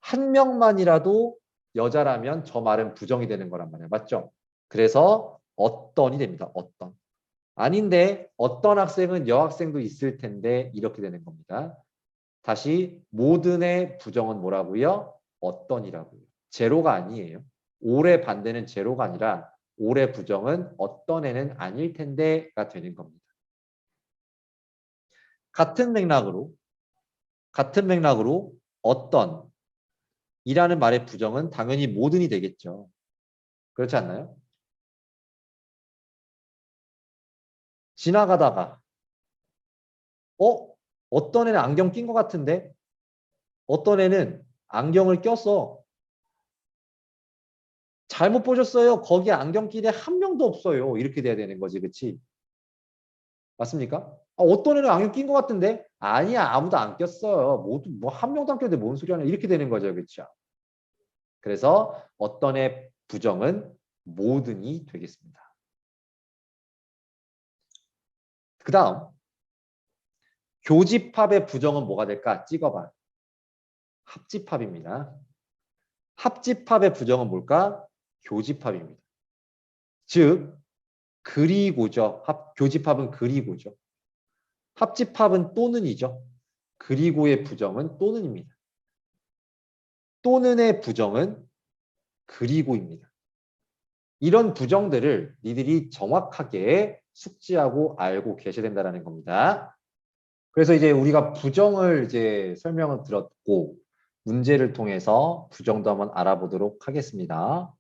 한 명만이라도 여자라면 저 말은 부정이 되는 거란 말이에요. 맞죠? 그래서 어떤이 됩니다. 어떤. 아닌데 어떤 학생은 여학생도 있을 텐데 이렇게 되는 겁니다. 다시 모든의 부정은 뭐라고요? 어떤이라고요. 제로가 아니에요. 올의 반대는 제로가 아니라 올의 부정은 어떤 애는 아닐 텐데가 되는 겁니다. 같은 맥락으로 어떤 이라는 말의 부정은 당연히 모든이 되겠죠. 그렇지 않나요? 지나가다가 어? 어떤 애는 안경 낀 것 같은데 어떤 애는 안경을 꼈어. 잘못 보셨어요. 거기 안경끼리 한 명도 없어요. 이렇게 돼야 되는 거지. 그렇지? 맞습니까? 어떤 애는 안경 낀 것 같은데 아니야. 아무도 안 꼈어요. 모두 뭐 한 명도 안 꼈는데 뭔 소리 하냐. 이렇게 되는 거죠. 그렇죠? 그래서 어떤 애 부정은 모든이 되겠습니다. 그 다음 교집합의 부정은 뭐가 될까? 찍어봐. 합집합입니다. 합집합의 부정은 뭘까? 교집합입니다. 즉 그리고죠. 교집합은 그리고죠. 합집합은 또는이죠. 그리고의 부정은 또는입니다. 또는의 부정은 그리고입니다. 이런 부정들을 니들이 정확하게 숙지하고 알고 계셔야 된다는 겁니다. 그래서 이제 우리가 부정을 이제 설명을 들었고 문제를 통해서 부정도 한번 알아보도록 하겠습니다.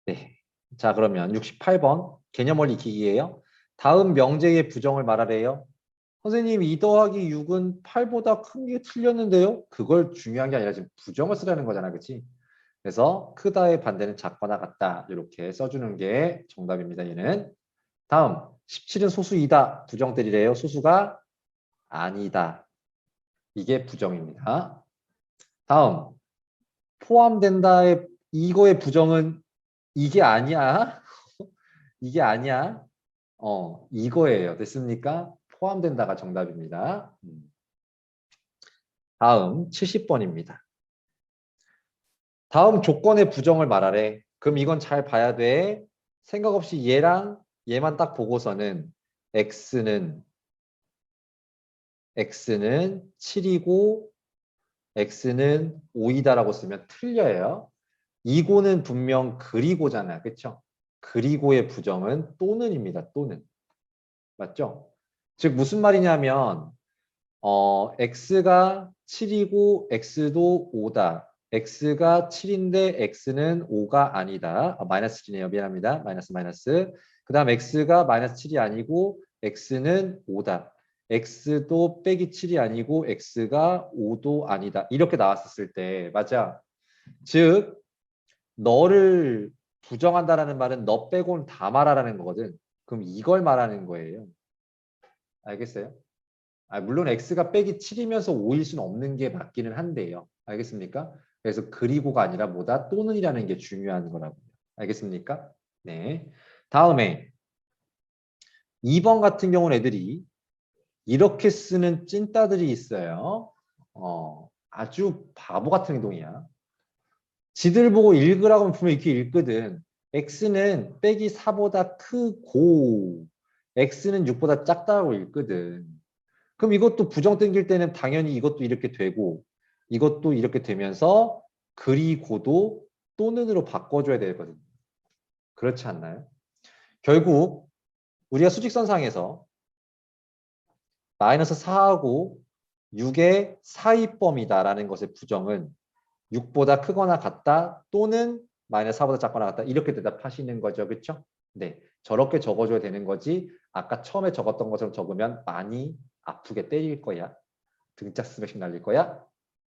네. 자, 그러면 68번 개념 익히기예요. 다음 명제의 부정을 말하래요. 선생님 2 더하기 6은 8보다 큰 게 틀렸는데요. 그걸 중요한 게 아니라 지금 부정을 쓰라는 거잖아. 그렇지? 그래서 크다의 반대는 작거나 같다. 이렇게 써주는 게 정답입니다. 얘는. 다음 17은 소수이다. 부정 때리래요. 소수가 아니다. 이게 부정입니다. 다음 포함된다의 이거의 부정은 이게 아니야. 이게 아니야. 이거예요. 됐습니까? 포함된다가 정답입니다. 다음 70번입니다. 다음 조건의 부정을 말하래. 그럼 이건 잘 봐야 돼. 생각 없이 얘랑 얘만 딱 보고서는 x는 x는 7이고 x는 5이다라고 쓰면 틀려요. 이고는 분명 그리고잖아요. 그렇죠? 그리고의 부정은 또는입니다. 또는. 맞죠? 즉 무슨 말이냐면 x가 7이고 x도 5다. x가 7인데 x는 5가 아니다. 마이너스 7이네요. 미안합니다. 마이너스 마이너스. 그 다음 x가 마이너스 7이 아니고 x는 5다. x도 빼기 7이 아니고 x가 5도 아니다. 이렇게 나왔었을 때 맞아. 즉 너를 부정한다라는 말은 너 빼고는 다 말하라는 거거든. 그럼 이걸 말하는 거예요. 알겠어요? 물론 x가 빼기 7이면서 5일 수는 없는 게 맞기는 한데요. 알겠습니까? 그래서 그리고가 아니라 뭐다? 또는이라는 게 중요한 거라고요. 알겠습니까? 네. 다음에 2번 같은 경우는 애들이 이렇게 쓰는 찐따들이 있어요. 아주 바보 같은 행동이야. 지들 보고 읽으라고 하면 분명히 이렇게 읽거든. x는 빼기 4보다 크고 x는 6보다 작다고 읽거든. 그럼 이것도 부정 땡길 때는 당연히 이것도 이렇게 되고 이것도 이렇게 되면서 그리고도 또는으로 바꿔줘야 되거든요. 그렇지 않나요? 결국 우리가 수직선상에서 마이너스 4하고 6의 사이범위다라는 것의 부정은 6보다 크거나 같다 또는 마이너스 4보다 작거나 같다 이렇게 대답하시는 거죠. 그렇죠? 네, 저렇게 적어줘야 되는 거지 아까 처음에 적었던 것처럼 적으면 많이 아프게 때릴 거야. 등짝 스매싱 날릴 거야.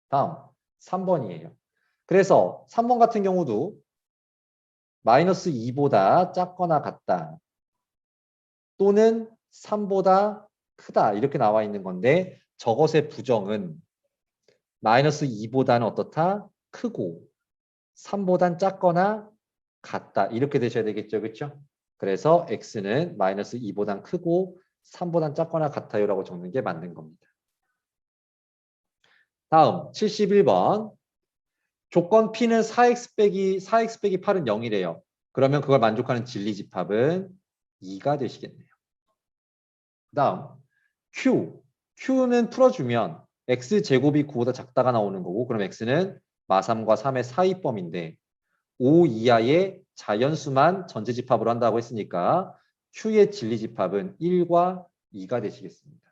다음 3번이에요. 그래서 3번 같은 경우도 마이너스 2보다 작거나 같다 또는 3보다 크다 이렇게 나와 있는 건데 저것의 부정은 마이너스 2보다는 어떻다? 크고 3보단 작거나 같다 이렇게 되셔야 되겠죠. 그렇죠? 그래서 x는 마이너스 2보단 크고 3보단 작거나 같아요라고 적는 게 맞는 겁니다. 다음 71번 조건 P는 4x 빼기 8은 0이래요. 그러면 그걸 만족하는 진리집합은 2가 되시겠네요. 다음 Q는 풀어주면 x제곱이 9보다 작다가 나오는 거고 그럼 x는 마3과 3의 사이범인데 5 이하의 자연수만 전체집합으로 한다고 했으니까 Q의 진리집합은 1과 2가 되시겠습니다.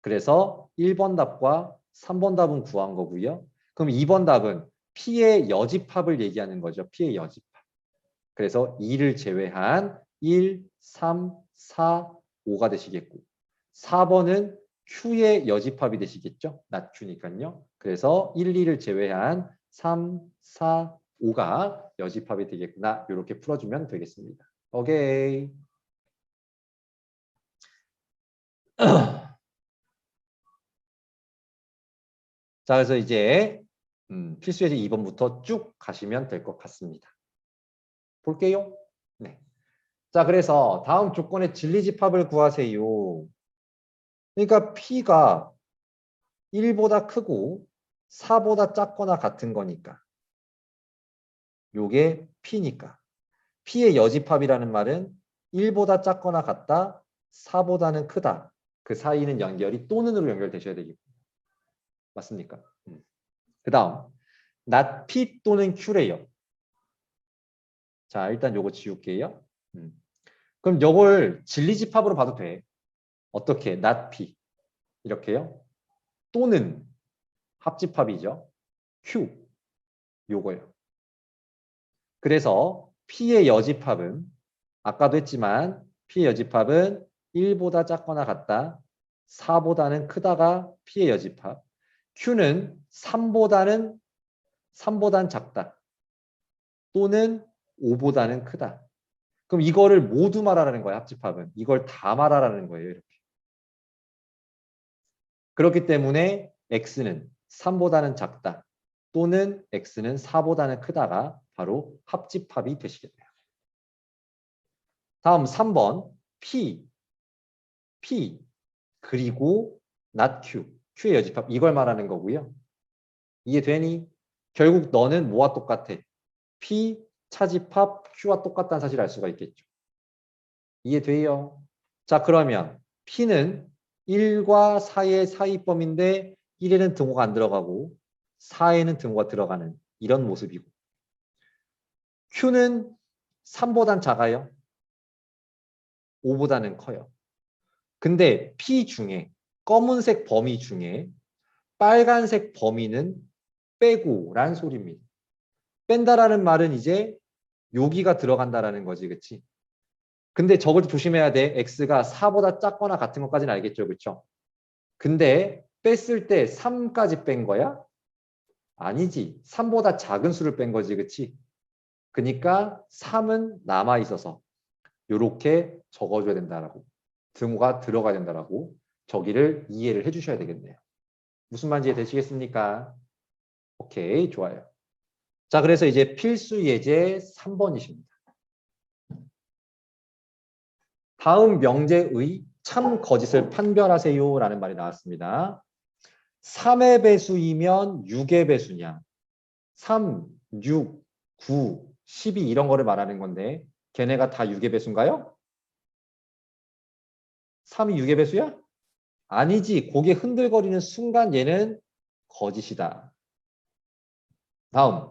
그래서 1번 답과 3번 답은 구한 거고요. 그럼 2번 답은 P의 여집합을 얘기하는 거죠. P의 여집합. 그래서 2를 제외한 1, 3, 4, 5가 되시겠고 4번은 Q의 여집합이 되시겠죠. not Q니까요. 그래서 1, 2를 제외한 3, 4, 5가 여집합이 되겠구나. 이렇게 풀어주면 되겠습니다. 오케이. 자, 그래서 이제 필수예제 2번부터 쭉 가시면 될 것 같습니다. 볼게요. 네. 자, 그래서 다음 조건의 진리집합을 구하세요. 그러니까 P가 1보다 크고 4보다 작거나 같은 거니까. 요게 P니까. P의 여집합이라는 말은 1보다 작거나 같다, 4보다는 크다. 그 사이는 연결이 또는으로 연결되셔야 되겠고. 맞습니까? 그 다음 not P 또는 Q래요. 자, 일단 요거 지울게요. 그럼 요걸 진리집합으로 봐도 돼. 어떻게? not P. 이렇게요. 또는 합집합이죠. Q. 요거요. 그래서 P의 여집합은 아까도 했지만 P의 여집합은 1보다 작거나 같다. 4보다는 크다가 P의 여집합. Q는 3보다는 작다. 또는 5보다는 크다. 그럼 이거를 모두 말하라는 거야, 합집합은. 이걸 다 말하라는 거예요, 이렇게. 그렇기 때문에 x는 3보다는 작다. 또는 x는 4보다는 크다가 바로 합집합이 되시겠네요. 다음 3번 P 그리고 not Q Q의 여집합 이걸 말하는 거고요. 이해되니? 결국 너는 뭐와 똑같아? P 차집합 Q와 똑같다는 사실을 알 수가 있겠죠. 이해돼요? 자, 그러면 P는 1과 4의 사이범인데 1에는 등호가 안 들어가고 4에는 등호가 들어가는 이런 모습이고 Q는 3보단 작아요. 5보다는 커요. 근데 P 중에 검은색 범위 중에 빨간색 범위는 빼고란 소리입니다. 뺀다라는 말은 이제 여기가 들어간다라는 거지, 그치? 근데 저걸 조심해야 돼. X가 4보다 작거나 같은 것까지는 알겠죠, 그쵸? 근데 뺐을 때 3까지 뺀 거야? 아니지. 3보다 작은 수를 뺀 거지, 그치? 그러니까 3은 남아 있어서 이렇게 적어줘야 된다라고. 등호가 들어가야 된다라고 저기를 이해를 해주셔야 되겠네요. 무슨 말인지 되시겠습니까? 오케이, 좋아요. 자, 그래서 이제 필수 예제 3번이십니다. 다음 명제의 참 거짓을 판별하세요 라는 말이 나왔습니다. 3의 배수이면 6의 배수냐? 3, 6, 9, 12 이런 거를 말하는 건데 걔네가 다 6의 배수인가요? 3이 6의 배수야? 아니지. 고개 흔들거리는 순간 얘는 거짓이다. 다음.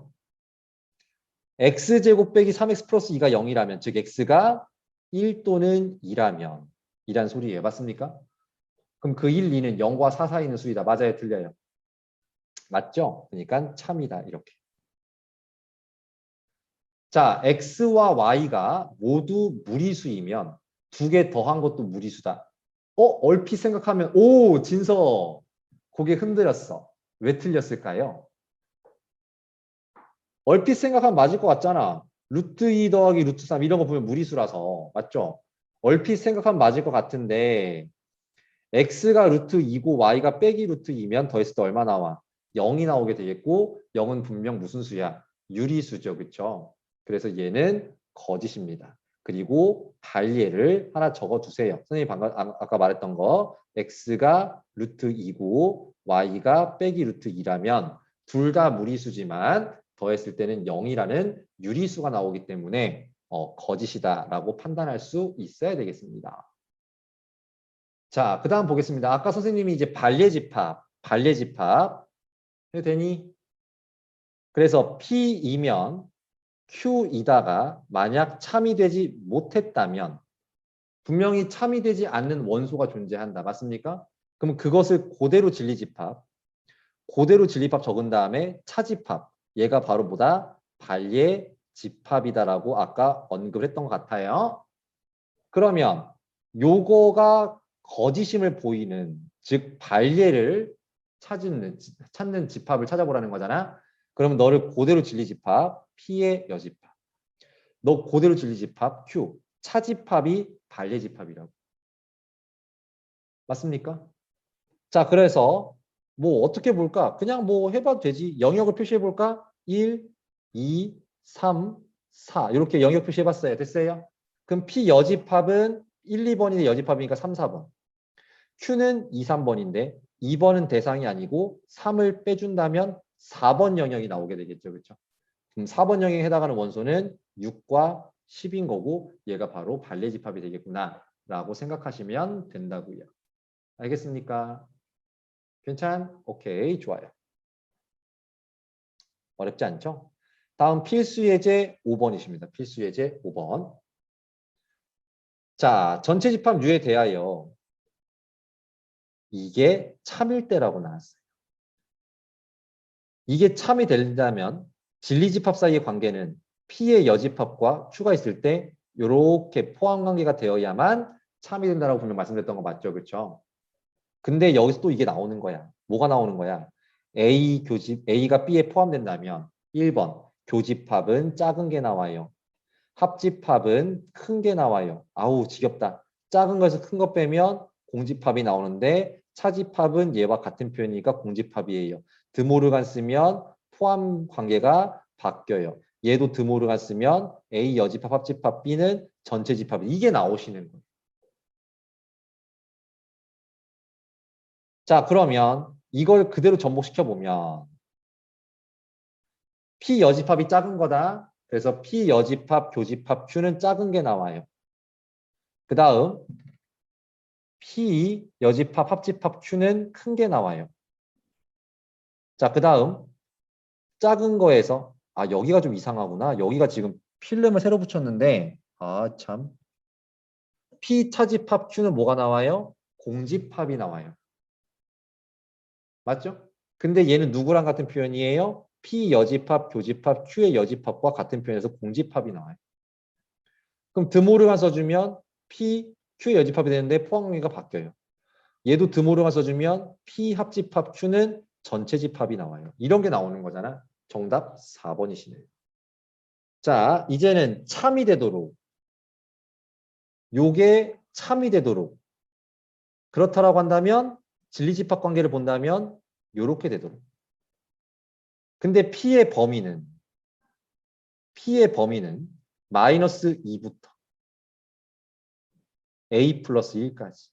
x제곱 빼기 3x 플러스 2가 0이라면 즉 x가 1 또는 2라면 이란 소리예요. 맞습니까? 그럼 그 1, 2는 0과 4 사이에 있는 수이다. 맞아요? 틀려요? 맞죠? 그러니까 참이다. 이렇게. 자, x와 y가 모두 무리수이면 두 개 더한 것도 무리수다. 얼핏 생각하면 오, 진서. 고개 흔들었어. 왜 틀렸을까요? 얼핏 생각하면 맞을 것 같잖아. 루트 2 더하기 루트 3 이런 거 보면 무리수라서. 맞죠? 얼핏 생각하면 맞을 것 같은데 x가 루트 2고 y가 빼기 루트 2면 더했을 때 얼마 나와? 0이 나오게 되겠고 0은 분명 무슨 수야? 유리수죠. 그렇죠? 그래서 얘는 거짓입니다. 그리고 발예를 하나 적어두세요. 선생님이 방금 아까 말했던 거 x가 루트 2고 y가 빼기 루트 2라면 둘 다 무리수지만 더했을 때는 0이라는 유리수가 나오기 때문에 거짓이다라고 판단할 수 있어야 되겠습니다. 자, 그 다음 보겠습니다. 아까 선생님이 이제 발예집합 해도 되니? 그래서 P이면 Q이다가 만약 참이 되지 못했다면 분명히 참이 되지 않는 원소가 존재한다. 맞습니까? 그럼 그것을 그대로 진리합 적은 다음에 차집합. 얘가 바로 뭐다? 발예집합이다라고 아까 언급을 했던 것 같아요. 그러면 요거가 거짓임을 보이는 즉 발예를 찾는 집합을 찾아보라는 거잖아. 그러면 너를 그대로 진리집합 P의 여집합. 너 그대로 진리집합 Q. 차집합이 발예집합이라고. 맞습니까? 자, 그래서 뭐 어떻게 볼까? 그냥 뭐 해봐도 되지. 영역을 표시해 볼까? 1, 2, 3, 4 이렇게 영역 표시해 봤어요. 됐어요? 그럼 P 여집합은 1, 2번이 여집합이니까 3, 4번. Q는 2, 3번인데 2번은 대상이 아니고 3을 빼준다면 4번 영역이 나오게 되겠죠. 그렇죠? 그럼 4번 영역에 해당하는 원소는 6과 10인 거고 얘가 바로 발례집합이 되겠구나 라고 생각하시면 된다고요. 알겠습니까? 괜찮? 오케이, 좋아요. 어렵지 않죠? 다음 필수예제 5번이십니다. 필수예제 5번. 자, 전체 집합 U에 대하여 이게 참일 때라고 나왔어요. 이게 참이 된다면 진리집합 사이의 관계는 P의 여집합과 Q가 있을 때 이렇게 포함관계가 되어야만 참이 된다라고 분명 말씀드렸던 거 맞죠? 그렇죠? 근데 여기서 또 이게 나오는 거야. 뭐가 나오는 거야? A가 B에 포함된다면 1번 교집합은 작은 게 나와요. 합집합은 큰 게 나와요. 아우 지겹다. 작은 거에서 큰 거 빼면 공집합이 나오는데 차집합은 얘와 같은 표현이니까 공집합이에요. 드모르간 쓰면 포함 관계가 바뀌어요. 얘도 드모르간 쓰면 A 여집합, 합집합, B는 전체 집합. 이게 나오시는 거예요. 자, 그러면 이걸 그대로 접목시켜 보면 P 여집합이 작은 거다. 그래서 P 여집합, 교집합, Q는 작은 게 나와요. 그 다음 P 여집합 합집합 Q는 큰 게 나와요. 자, 그 다음 작은 거에서 여기가 좀 이상하구나. 여기가 지금 필름을 새로 붙였는데 참. P 차집합 Q는 뭐가 나와요? 공집합이 나와요. 맞죠? 근데 얘는 누구랑 같은 표현이에요? P 여집합, 교집합, Q의 여집합과 같은 표현에서 공집합이 나와요. 그럼 드모르만 써주면 P, Q의 여집합이 되는데 포항미가 바뀌어요. 얘도 드모르만 써주면 P 합집합 Q는 전체 집합이 나와요. 이런 게 나오는 거잖아. 정답 4번이시네요. 자, 이제는 참이 되도록 요게 참이 되도록 그렇다라고 한다면 진리집합 관계를 본다면 요렇게 되도록. 근데 P의 범위는 마이너스 2부터 A 플러스 1까지.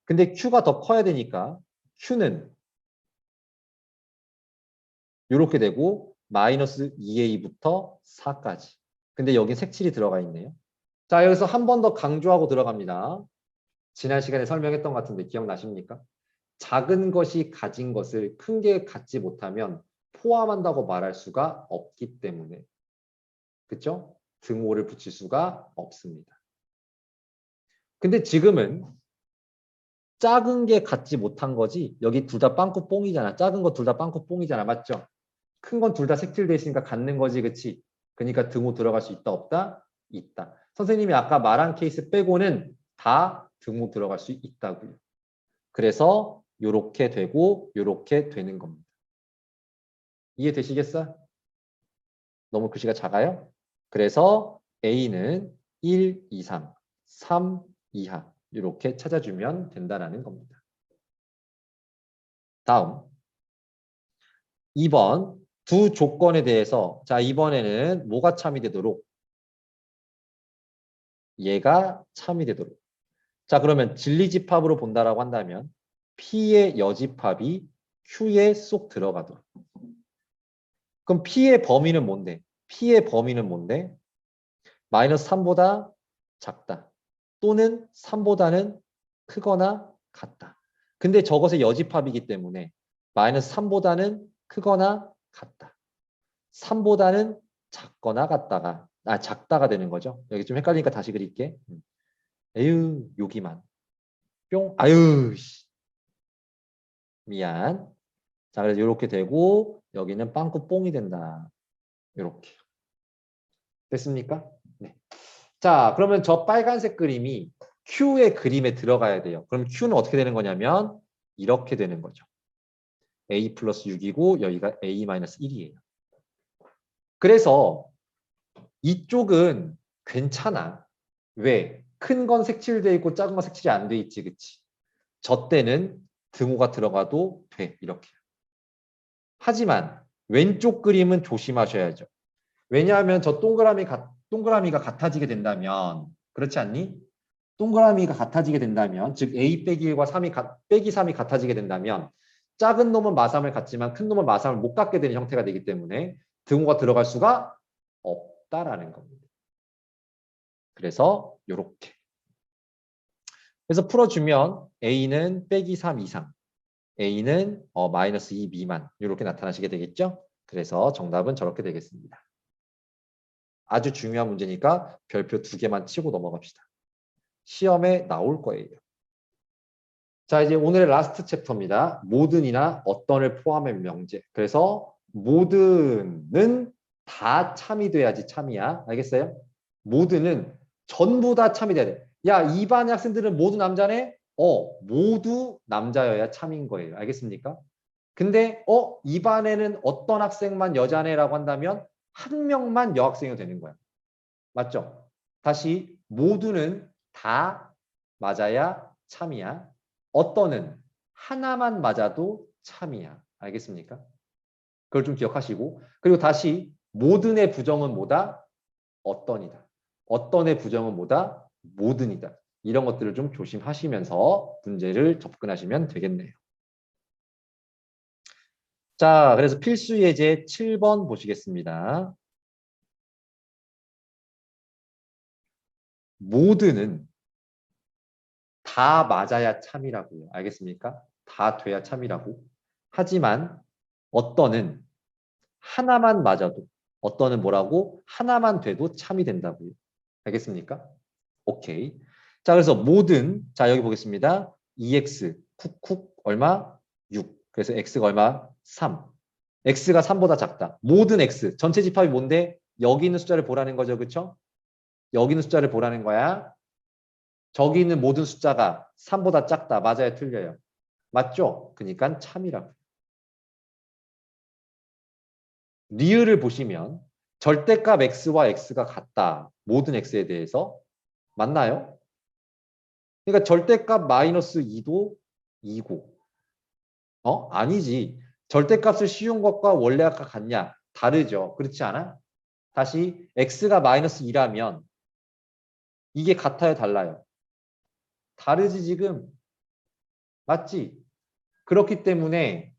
근데 Q가 더 커야 되니까 Q는 이렇게 되고 마이너스 2A부터 4까지. 근데 여기 색칠이 들어가 있네요. 자, 여기서 한 번 더 강조하고 들어갑니다. 지난 시간에 설명했던 것 같은데 기억나십니까? 작은 것이 가진 것을 큰 게 갖지 못하면 포함한다고 말할 수가 없기 때문에. 그렇죠? 등호를 붙일 수가 없습니다. 근데 지금은 작은 게 갖지 못한 거지 여기 둘 다 빵꾸 뽕이잖아. 작은 거 둘 다 빵꾸 뽕이잖아. 맞죠? 큰 건 둘 다 색칠돼 있으니까 갖는 거지. 그치? 그러니까 등호 들어갈 수 있다 없다? 있다. 선생님이 아까 말한 케이스 빼고는 다 등호 들어갈 수 있다고요. 그래서 요렇게 되고 요렇게 되는 겁니다. 이해되시겠어요? 너무 글씨가 작아요? 그래서 A는 1 이상, 3 이하 이렇게 찾아주면 된다는 겁니다. 다음 2번 두 조건에 대해서 자 이번에는 뭐가 참이 되도록 얘가 참이 되도록 자 그러면 진리집합으로 본다라고 한다면 P의 여집합이 Q에 쏙 들어가도록 그럼 P의 범위는 뭔데? P의 범위는 뭔데? 마이너스 3보다 작다 또는 3보다는 크거나 같다. 근데 저것의 여집합이기 때문에 마이너스 3보다는 크거나 같다. 3보다는 작거나 같다가 작다가 되는 거죠. 여기 좀 헷갈리니까 다시 그릴게. 에휴 여기만 뿅 아유 미안. 자 그래서 이렇게 되고 여기는 빵꾸 뽕이 된다. 이렇게 됐습니까? 네. 자 그러면 저 빨간색 그림이 Q의 그림에 들어가야 돼요. 그럼 Q는 어떻게 되는 거냐면 이렇게 되는 거죠. A 플러스 6이고 여기가 A 마이너스 1이에요. 그래서 이쪽은 괜찮아. 왜? 큰 건 색칠돼 있고 작은 건 색칠이 안 돼 있지. 그치? 저 때는 등호가 들어가도 돼. 이렇게. 하지만 왼쪽 그림은 조심하셔야죠. 왜냐하면 저 동그라미가 같아지게 된다면 그렇지 않니? 동그라미가 같아지게 된다면 즉 A 빼기 1과 3이 빼기 3이 같아지게 된다면 작은 놈은 마삼을 갖지만 큰 놈은 마삼을 못 갖게 되는 형태가 되기 때문에 등호가 들어갈 수가 없다라는 겁니다. 그래서 이렇게 그래서 풀어주면 A는 빼기 3 이상 A는 마이너스 2 미만 이렇게 나타나시게 되겠죠. 그래서 정답은 저렇게 되겠습니다. 아주 중요한 문제니까 별표 2개만 치고 넘어갑시다. 시험에 나올 거예요. 자 이제 오늘의 라스트 챕터입니다. 모든이나 어떤을 포함한 명제. 그래서 모든은 다 참이 돼야지 참이야. 알겠어요? 모든은 전부 다 참이 돼야 돼. 야, 이 반의 학생들은 모두 남자네? 모두 남자여야 참인 거예요. 알겠습니까? 근데 이 반에는 어떤 학생만 여자네라고 한다면 한 명만 여학생이 되는 거야. 맞죠? 다시 모두는 다 맞아야 참이야. 어떤은 하나만 맞아도 참이야. 알겠습니까? 그걸 좀 기억하시고 그리고 다시 모든의 부정은 뭐다? 어떤이다. 어떤의 부정은 뭐다? 모든이다. 이런 것들을 좀 조심하시면서 문제를 접근하시면 되겠네요. 자, 그래서 필수 예제 7번 보시겠습니다. 모든은 다 맞아야 참이라고요. 알겠습니까? 다 돼야 참이라고. 하지만 어떤은 하나만 맞아도, 어떤은 뭐라고? 하나만 돼도 참이 된다고요. 알겠습니까? 오케이. 자, 그래서 모든, 자, 여기 보겠습니다. 2x, 쿡쿡, 얼마? 6. 그래서 x가 얼마? 3. x가 3보다 작다. 모든 x, 전체 집합이 뭔데? 여기 있는 숫자를 보라는 거죠. 그쵸? 여기 있는 숫자를 보라는 거야. 저기 있는 모든 숫자가 3보다 작다. 맞아요? 틀려요? 맞죠? 그러니까 참이라고. 리을을 보시면 절대값 x와 x가 같다. 모든 x에 대해서. 맞나요? 그러니까 절대값 마이너스 2도 2고. 아니지. 절대값을 씌운 것과 원래 아까 같냐? 다르죠. 그렇지 않아? 다시 x가 마이너스 2라면 이게 같아요? 달라요? 다르지 지금. 맞지? 그렇기 때문에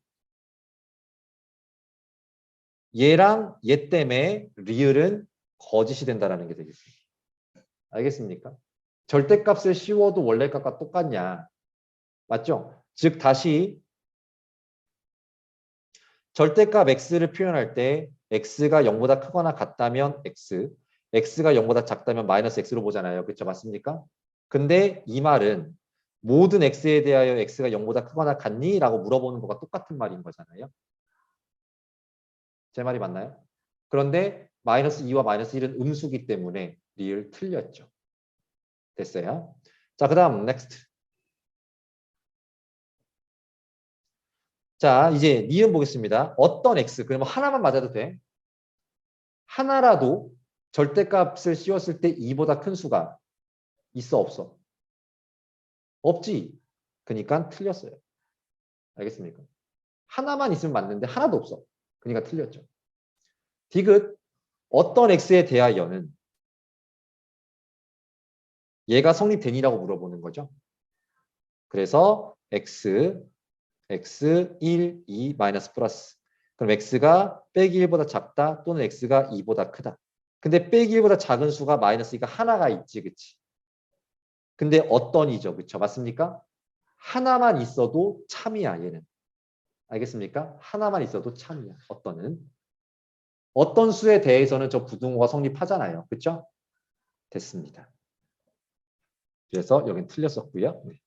얘랑 얘 때문에 리을은 거짓이 된다는 게 되겠습니다. 알겠습니까? 절대값을 씌워도 원래 값과 똑같냐? 맞죠? 즉 다시 절대값 x를 표현할 때 x가 0보다 크거나 같다면 x, x가 0보다 작다면 마이너스 x로 보잖아요. 그렇죠? 맞습니까? 근데 이 말은 모든 x에 대하여 x가 0보다 크거나 같니? 라고 물어보는 것과 똑같은 말인 거잖아요. 제 말이 맞나요? 그런데 마이너스 2와 마이너스 1은 음수기 때문에 리을 틀렸죠. 됐어요? 자, 그 다음 next. 자, 이제 니은 보겠습니다. 어떤 x, 그러면 하나만 맞아도 돼. 하나라도 절대값을 씌웠을 때 2보다 큰 수가 있어 없어? 없지. 그러니까 틀렸어요. 알겠습니까? 하나만 있으면 맞는데 하나도 없어. 그러니까 틀렸죠. 디귿 어떤 x에 대하여는 얘가 성립되니라고 물어보는 거죠. 그래서 x 1, 2, 마이너스 플러스. 그럼 x가 빼기 1보다 작다 또는 x가 2보다 크다. 근데 빼기 1보다 작은 수가 마이너스 2가 하나가 있지. 그치? 근데 어떤이죠. 그쵸? 맞습니까? 하나만 있어도 참이야 얘는. 알겠습니까? 하나만 있어도 참이야. 어떤은. 어떤 수에 대해서는 저 부등호가 성립하잖아요. 그쵸? 됐습니다. 그래서 여긴 틀렸었고요. 네.